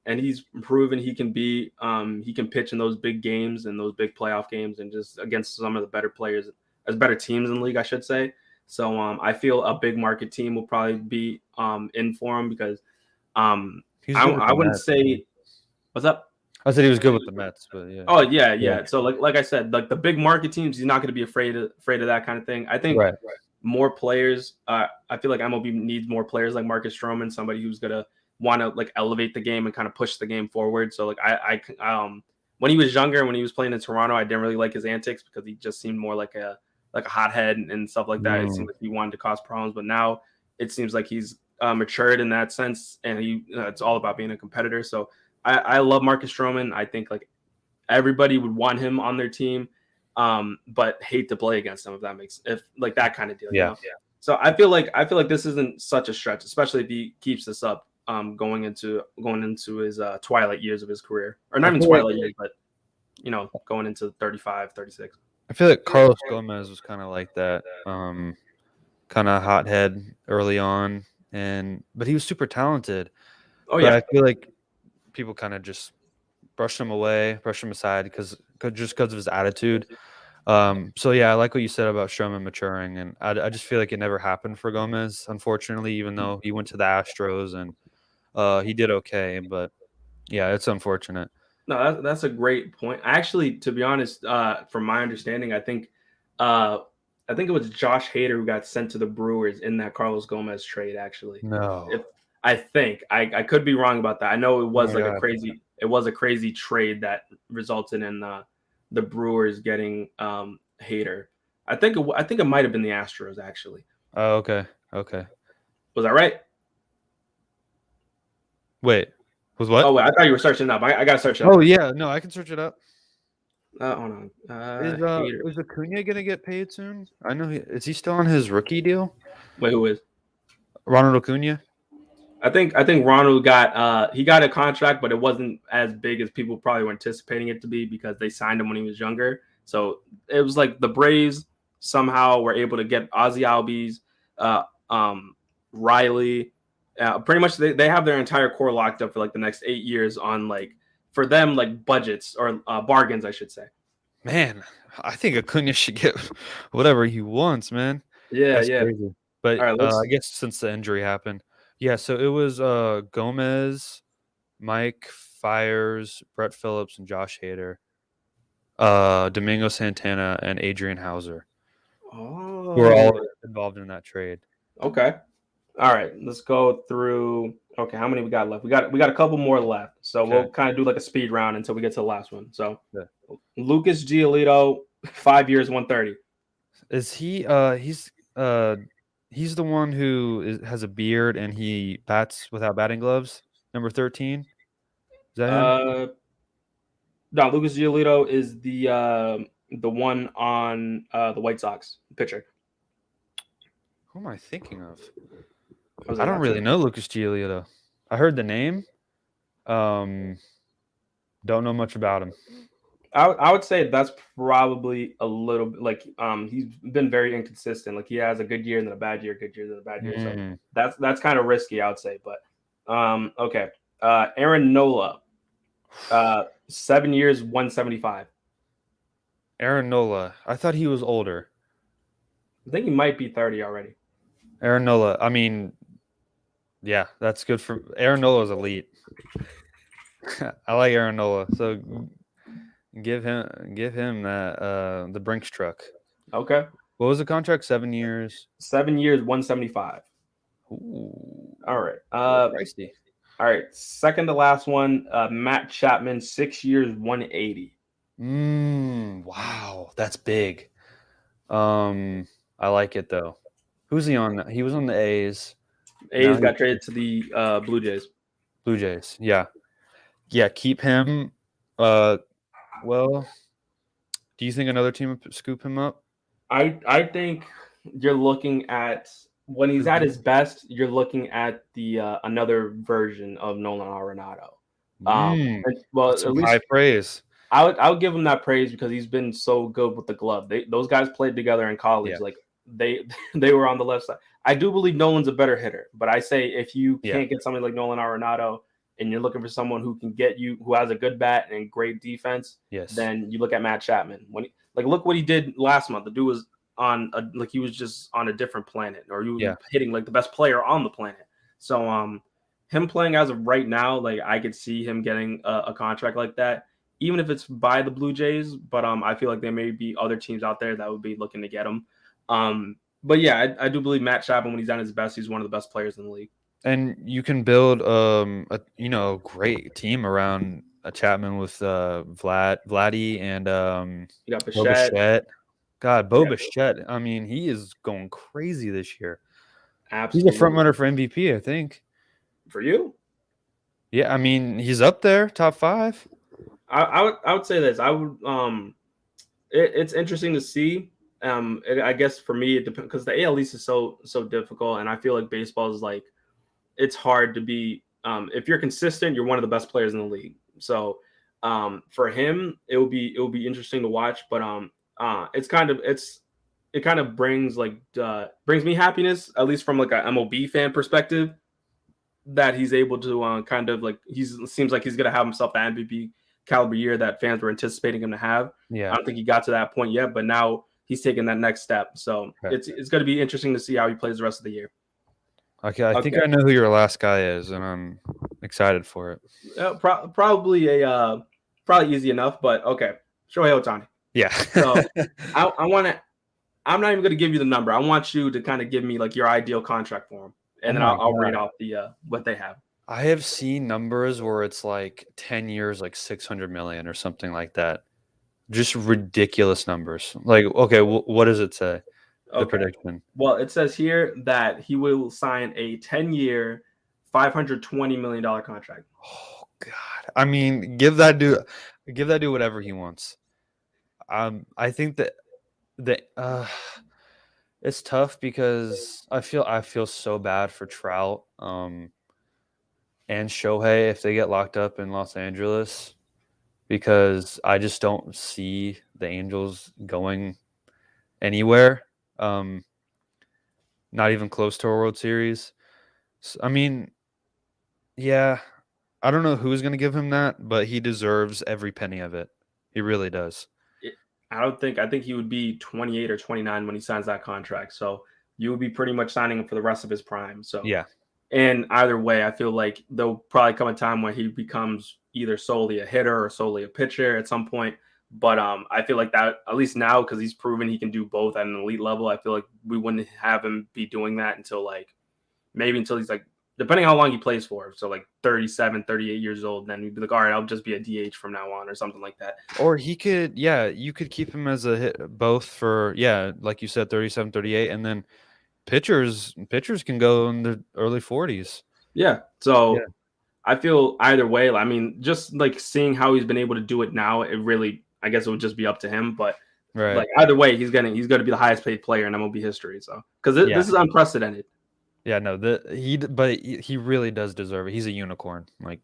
and he's proven he can he can pitch in those big games and those big playoff games and just against some of the better players, as better teams in the league, I should say. So I feel a big market team will probably be in for him because He's good with I the wouldn't Mets. say what's up. I said he was good with the Mets, but yeah. Oh yeah, Yeah. yeah. So like I said, like the big market teams, he's not going to be afraid of that kind of thing. I think Right. more players. I feel like MLB needs more players like Marcus Stroman, somebody who's gonna want to like elevate the game and kind of push the game forward. So like when he was younger, when he was playing in Toronto, I didn't really like his antics because he just seemed more like a hothead and stuff like that. It seemed like he wanted to cause problems, but now it seems like he's matured in that sense, and it's all about being a competitor. So I love Marcus Stroman. I think like everybody would want him on their team, but hate to play against him if like that kind of deal. Yeah. You know? So I feel like this isn't such a stretch, especially if he keeps this up going into his twilight years of his career, or not even twilight years, but going into 35, 36. I feel like Carlos Gomez was kind of like that, kind of hothead early on, but he was super talented. Oh But yeah, I feel like people kind of just brushed him aside because of his attitude. So yeah, I like what you said about Stroman maturing, and I just feel like it never happened for Gomez, unfortunately, even though he went to the Astros and he did okay. But yeah, it's unfortunate. no, that's a great point. Actually, to be honest, from my understanding, I think it was Josh Hader who got sent to the Brewers in that Carlos Gomez trade. Actually, No. if I think I could be wrong about that. I know it was Oh my like God. it was a crazy trade that resulted in the Brewers getting Hader. I think it might have been the Astros actually. Oh, okay. Okay. Was that right? Wait. Was Oh, what? wait, I thought you were searching it up. I gotta search it up. Oh yeah. No, I can search it up. Hold on. Hader. Is Acuna gonna get paid soon? I know. Is he still on his rookie deal? Wait, who is? Ronald Acuna. I think Ronald got he got a contract, but it wasn't as big as people probably were anticipating it to be because they signed him when he was younger. So it was like the Braves somehow were able to get Ozzy Albies, uh, Riley. Pretty much they have their entire core locked up for like the next 8 years on like for them like budgets or bargains, I should say. Man, I think Acuna should get whatever he wants, man. Yeah, That's yeah. crazy. But All right, I guess since the injury happened, yeah. So it was Gomez, Mike Fiers, Brett Phillips, and Josh Hader, Domingo Santana, and Adrian Hauser, who are all involved in that trade. Okay. All right, let's go through. Okay, how many we got left? We got a couple more left, so we'll kind of do like a speed round until we get to the last one. So, Lucas Giolito, 5 years, 130. Is he? He's the one who has a beard and he bats without batting gloves. Number 13. Is that him? No, Lucas Giolito is the one on the White Sox pitcher. Who am I thinking of? I don't really know Lucas Giolito. I heard the name. Don't know much about him. I would say that's probably a little bit like he's been very inconsistent. Like he has a good year and then a bad year, good year, then a bad year. So that's kind of risky, I would say. But okay. Aaron Nola, 7 years, 175. Aaron Nola. I thought he was older. I think he might be 30 already. Aaron Nola. I mean, yeah, that's good for Aaron Nola is elite. I like Aaron Nola. So give him that the Brinks truck. Okay. What was the contract? 7 years. 7 years, 175. Ooh. All right. Pricey. All right. Second to last one. Matt Chapman, 6 years, 180. Wow, that's big. I like it though. Who's he on? He was on the A's. A's got traded to the Blue Jays. Blue Jays, yeah. Keep him. Well, do you think another team would scoop him up? I think you're looking at when he's at his best. You're looking at the another version of Nolan Arenado. Well, at least high praise. I would give him that praise because he's been so good with the glove. Those guys played together in college. Yeah. Like they were on the left side. I do believe Nolan's a better hitter, but I say if you can't get somebody like Nolan Arenado, and you're looking for someone who can get you, who has a good bat and great defense, Yes. then you look at Matt Chapman. Like look what he did last month. The dude was like he was just on a different planet, or he was Yeah. hitting like the best player on the planet. So him playing as of right now, like I could see him getting a contract like that, even if it's by the Blue Jays. But I feel like there may be other teams out there that would be looking to get him. But yeah, I do believe Matt Chapman, when he's at his best, he's one of the best players in the league. And you can build a great team around a Chapman with Vladdy and You got Bo Bichette. Bichette. God, Bo Yeah, Bichette. I mean, he is going crazy this year. He's a front absolutely. runner for MVP, I think. For you, Yeah, I mean, he's up there, top 5. I would say this. I would it's interesting to see. I guess for me it depends, because the AL East is so difficult, and I feel like baseball is like, it's hard to be, if you're consistent, you're one of the best players in the league. So for him, it will be interesting to watch. But it kind of brings brings me happiness, at least from like a MLB fan perspective, that he's able to kind of like, seems like he's gonna have himself an MVP caliber year that fans were anticipating him to have. I Yeah. don't think he got to that point yet, but now he's taking that next step. So Okay. it's going to be interesting to see how he plays the rest of the year. Okay, I think Okay, I know who your last guy is, and I'm excited for it. probably easy enough, but okay, Shohei Ohtani. Yeah. So I want to. I'm not even going to give you the number. I want you to kind of give me like your ideal contract for him, Oh and then my I'll read God. off the what they have. I have seen numbers where it's like 10 years, like 600 million or something like that. Just ridiculous numbers. Like, okay, what does it say? The Okay. prediction. Well, it says here that he will sign a 10-year, $520 million contract. Oh God. I mean, give that dude whatever he wants. I think that it's tough because I feel so bad for Trout and Shohei if they get locked up in Los Angeles, because I just don't see the Angels going anywhere. Um, Not even close to a World Series. I mean, yeah, I don't know who's going to give him that, but he deserves every penny of it. He really does. It- I think he would be 28 or 29 when he signs that contract. So you would be pretty much signing him for the rest of his prime. So, Yeah, and either way, I feel like there'll probably come a time where he becomes either solely a hitter or solely a pitcher at some point. But I feel like that, at least now, because he's proven he can do both at an elite level, I feel like we wouldn't have him be doing that until like, maybe until he's like, depending how long he plays for. So like 37, 38 years old, then we'd be like, all right, I'll just be a DH from now on or something like that. or he could, yeah, you could keep him as a hit both for, yeah, like you said, 37, 38, and then pitchers can go in the early 40s. Yeah. Yeah, So I feel either way, I mean, just like seeing how he's been able to do it now, it really, I guess it would just be up to him. But right. like either way, he's gonna be the highest paid player in MLB history. So because Yeah, this is unprecedented. yeah, no, but he really does deserve it. He's a unicorn. Like,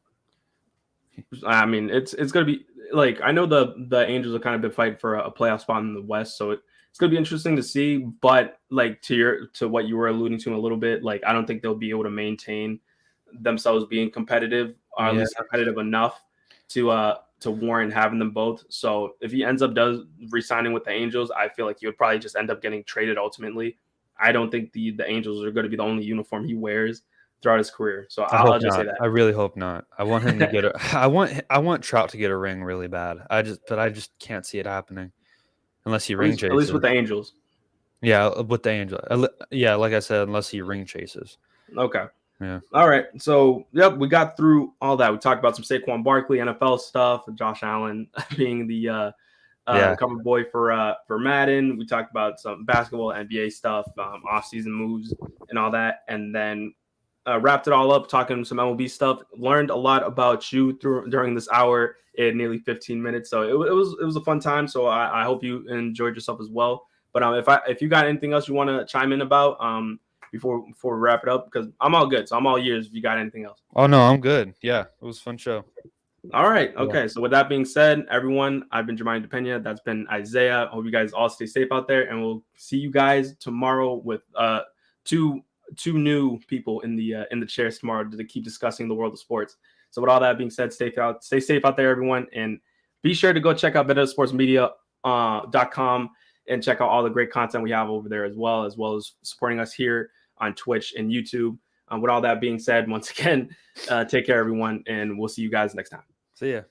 I mean, it's gonna be like, I know the Angels have kind of been fighting for a playoff spot in the West, so it's gonna be interesting to see. But like to what you were alluding to a little bit, like I don't think they'll be able to maintain themselves being competitive, or at yeah, least competitive enough to warrant having them both. So if he ends up does resigning with the Angels, I feel like he would probably just end up getting traded ultimately. I don't think the Angels are going to be the only uniform he wears throughout his career. So I hope I'll just say not. that. I really hope not. I want him to get a. I want Trout to get a ring really bad. But I just can't see it happening unless he ring At least with chases. the Angels. Yeah, with the Angel. Yeah, like I said, unless he ring chases. Okay. Yeah, All right. So, yep, we got through all that. We talked about some Saquon Barkley, NFL stuff, Josh Allen being yeah, the cover boy for Madden. We talked about some basketball, NBA stuff, off-season moves, and all that, and then wrapped it all up talking some MLB stuff. Learned a lot about you during this hour in nearly 15 minutes. So it was a fun time. So I hope you enjoyed yourself as well. But if you got anything else you want to chime in about before we wrap it up, because I'm all good. So I'm all ears if you got anything else. Oh no, I'm good. Yeah, it was a fun show. All right. Yeah. Okay. So with that being said, everyone, I've been Jermaine DePena. That's been Isaiah. Hope you guys all stay safe out there, and we'll see you guys tomorrow with two new people in the chairs tomorrow to keep discussing the world of sports. So with all that being said, stay safe out there, everyone, and be sure to go check out VendettaSportsMedia.com and check out all the great content we have over there as well as supporting us here on Twitch and YouTube. With all that being said, once again, take care, everyone, and we'll see you guys next time. See ya.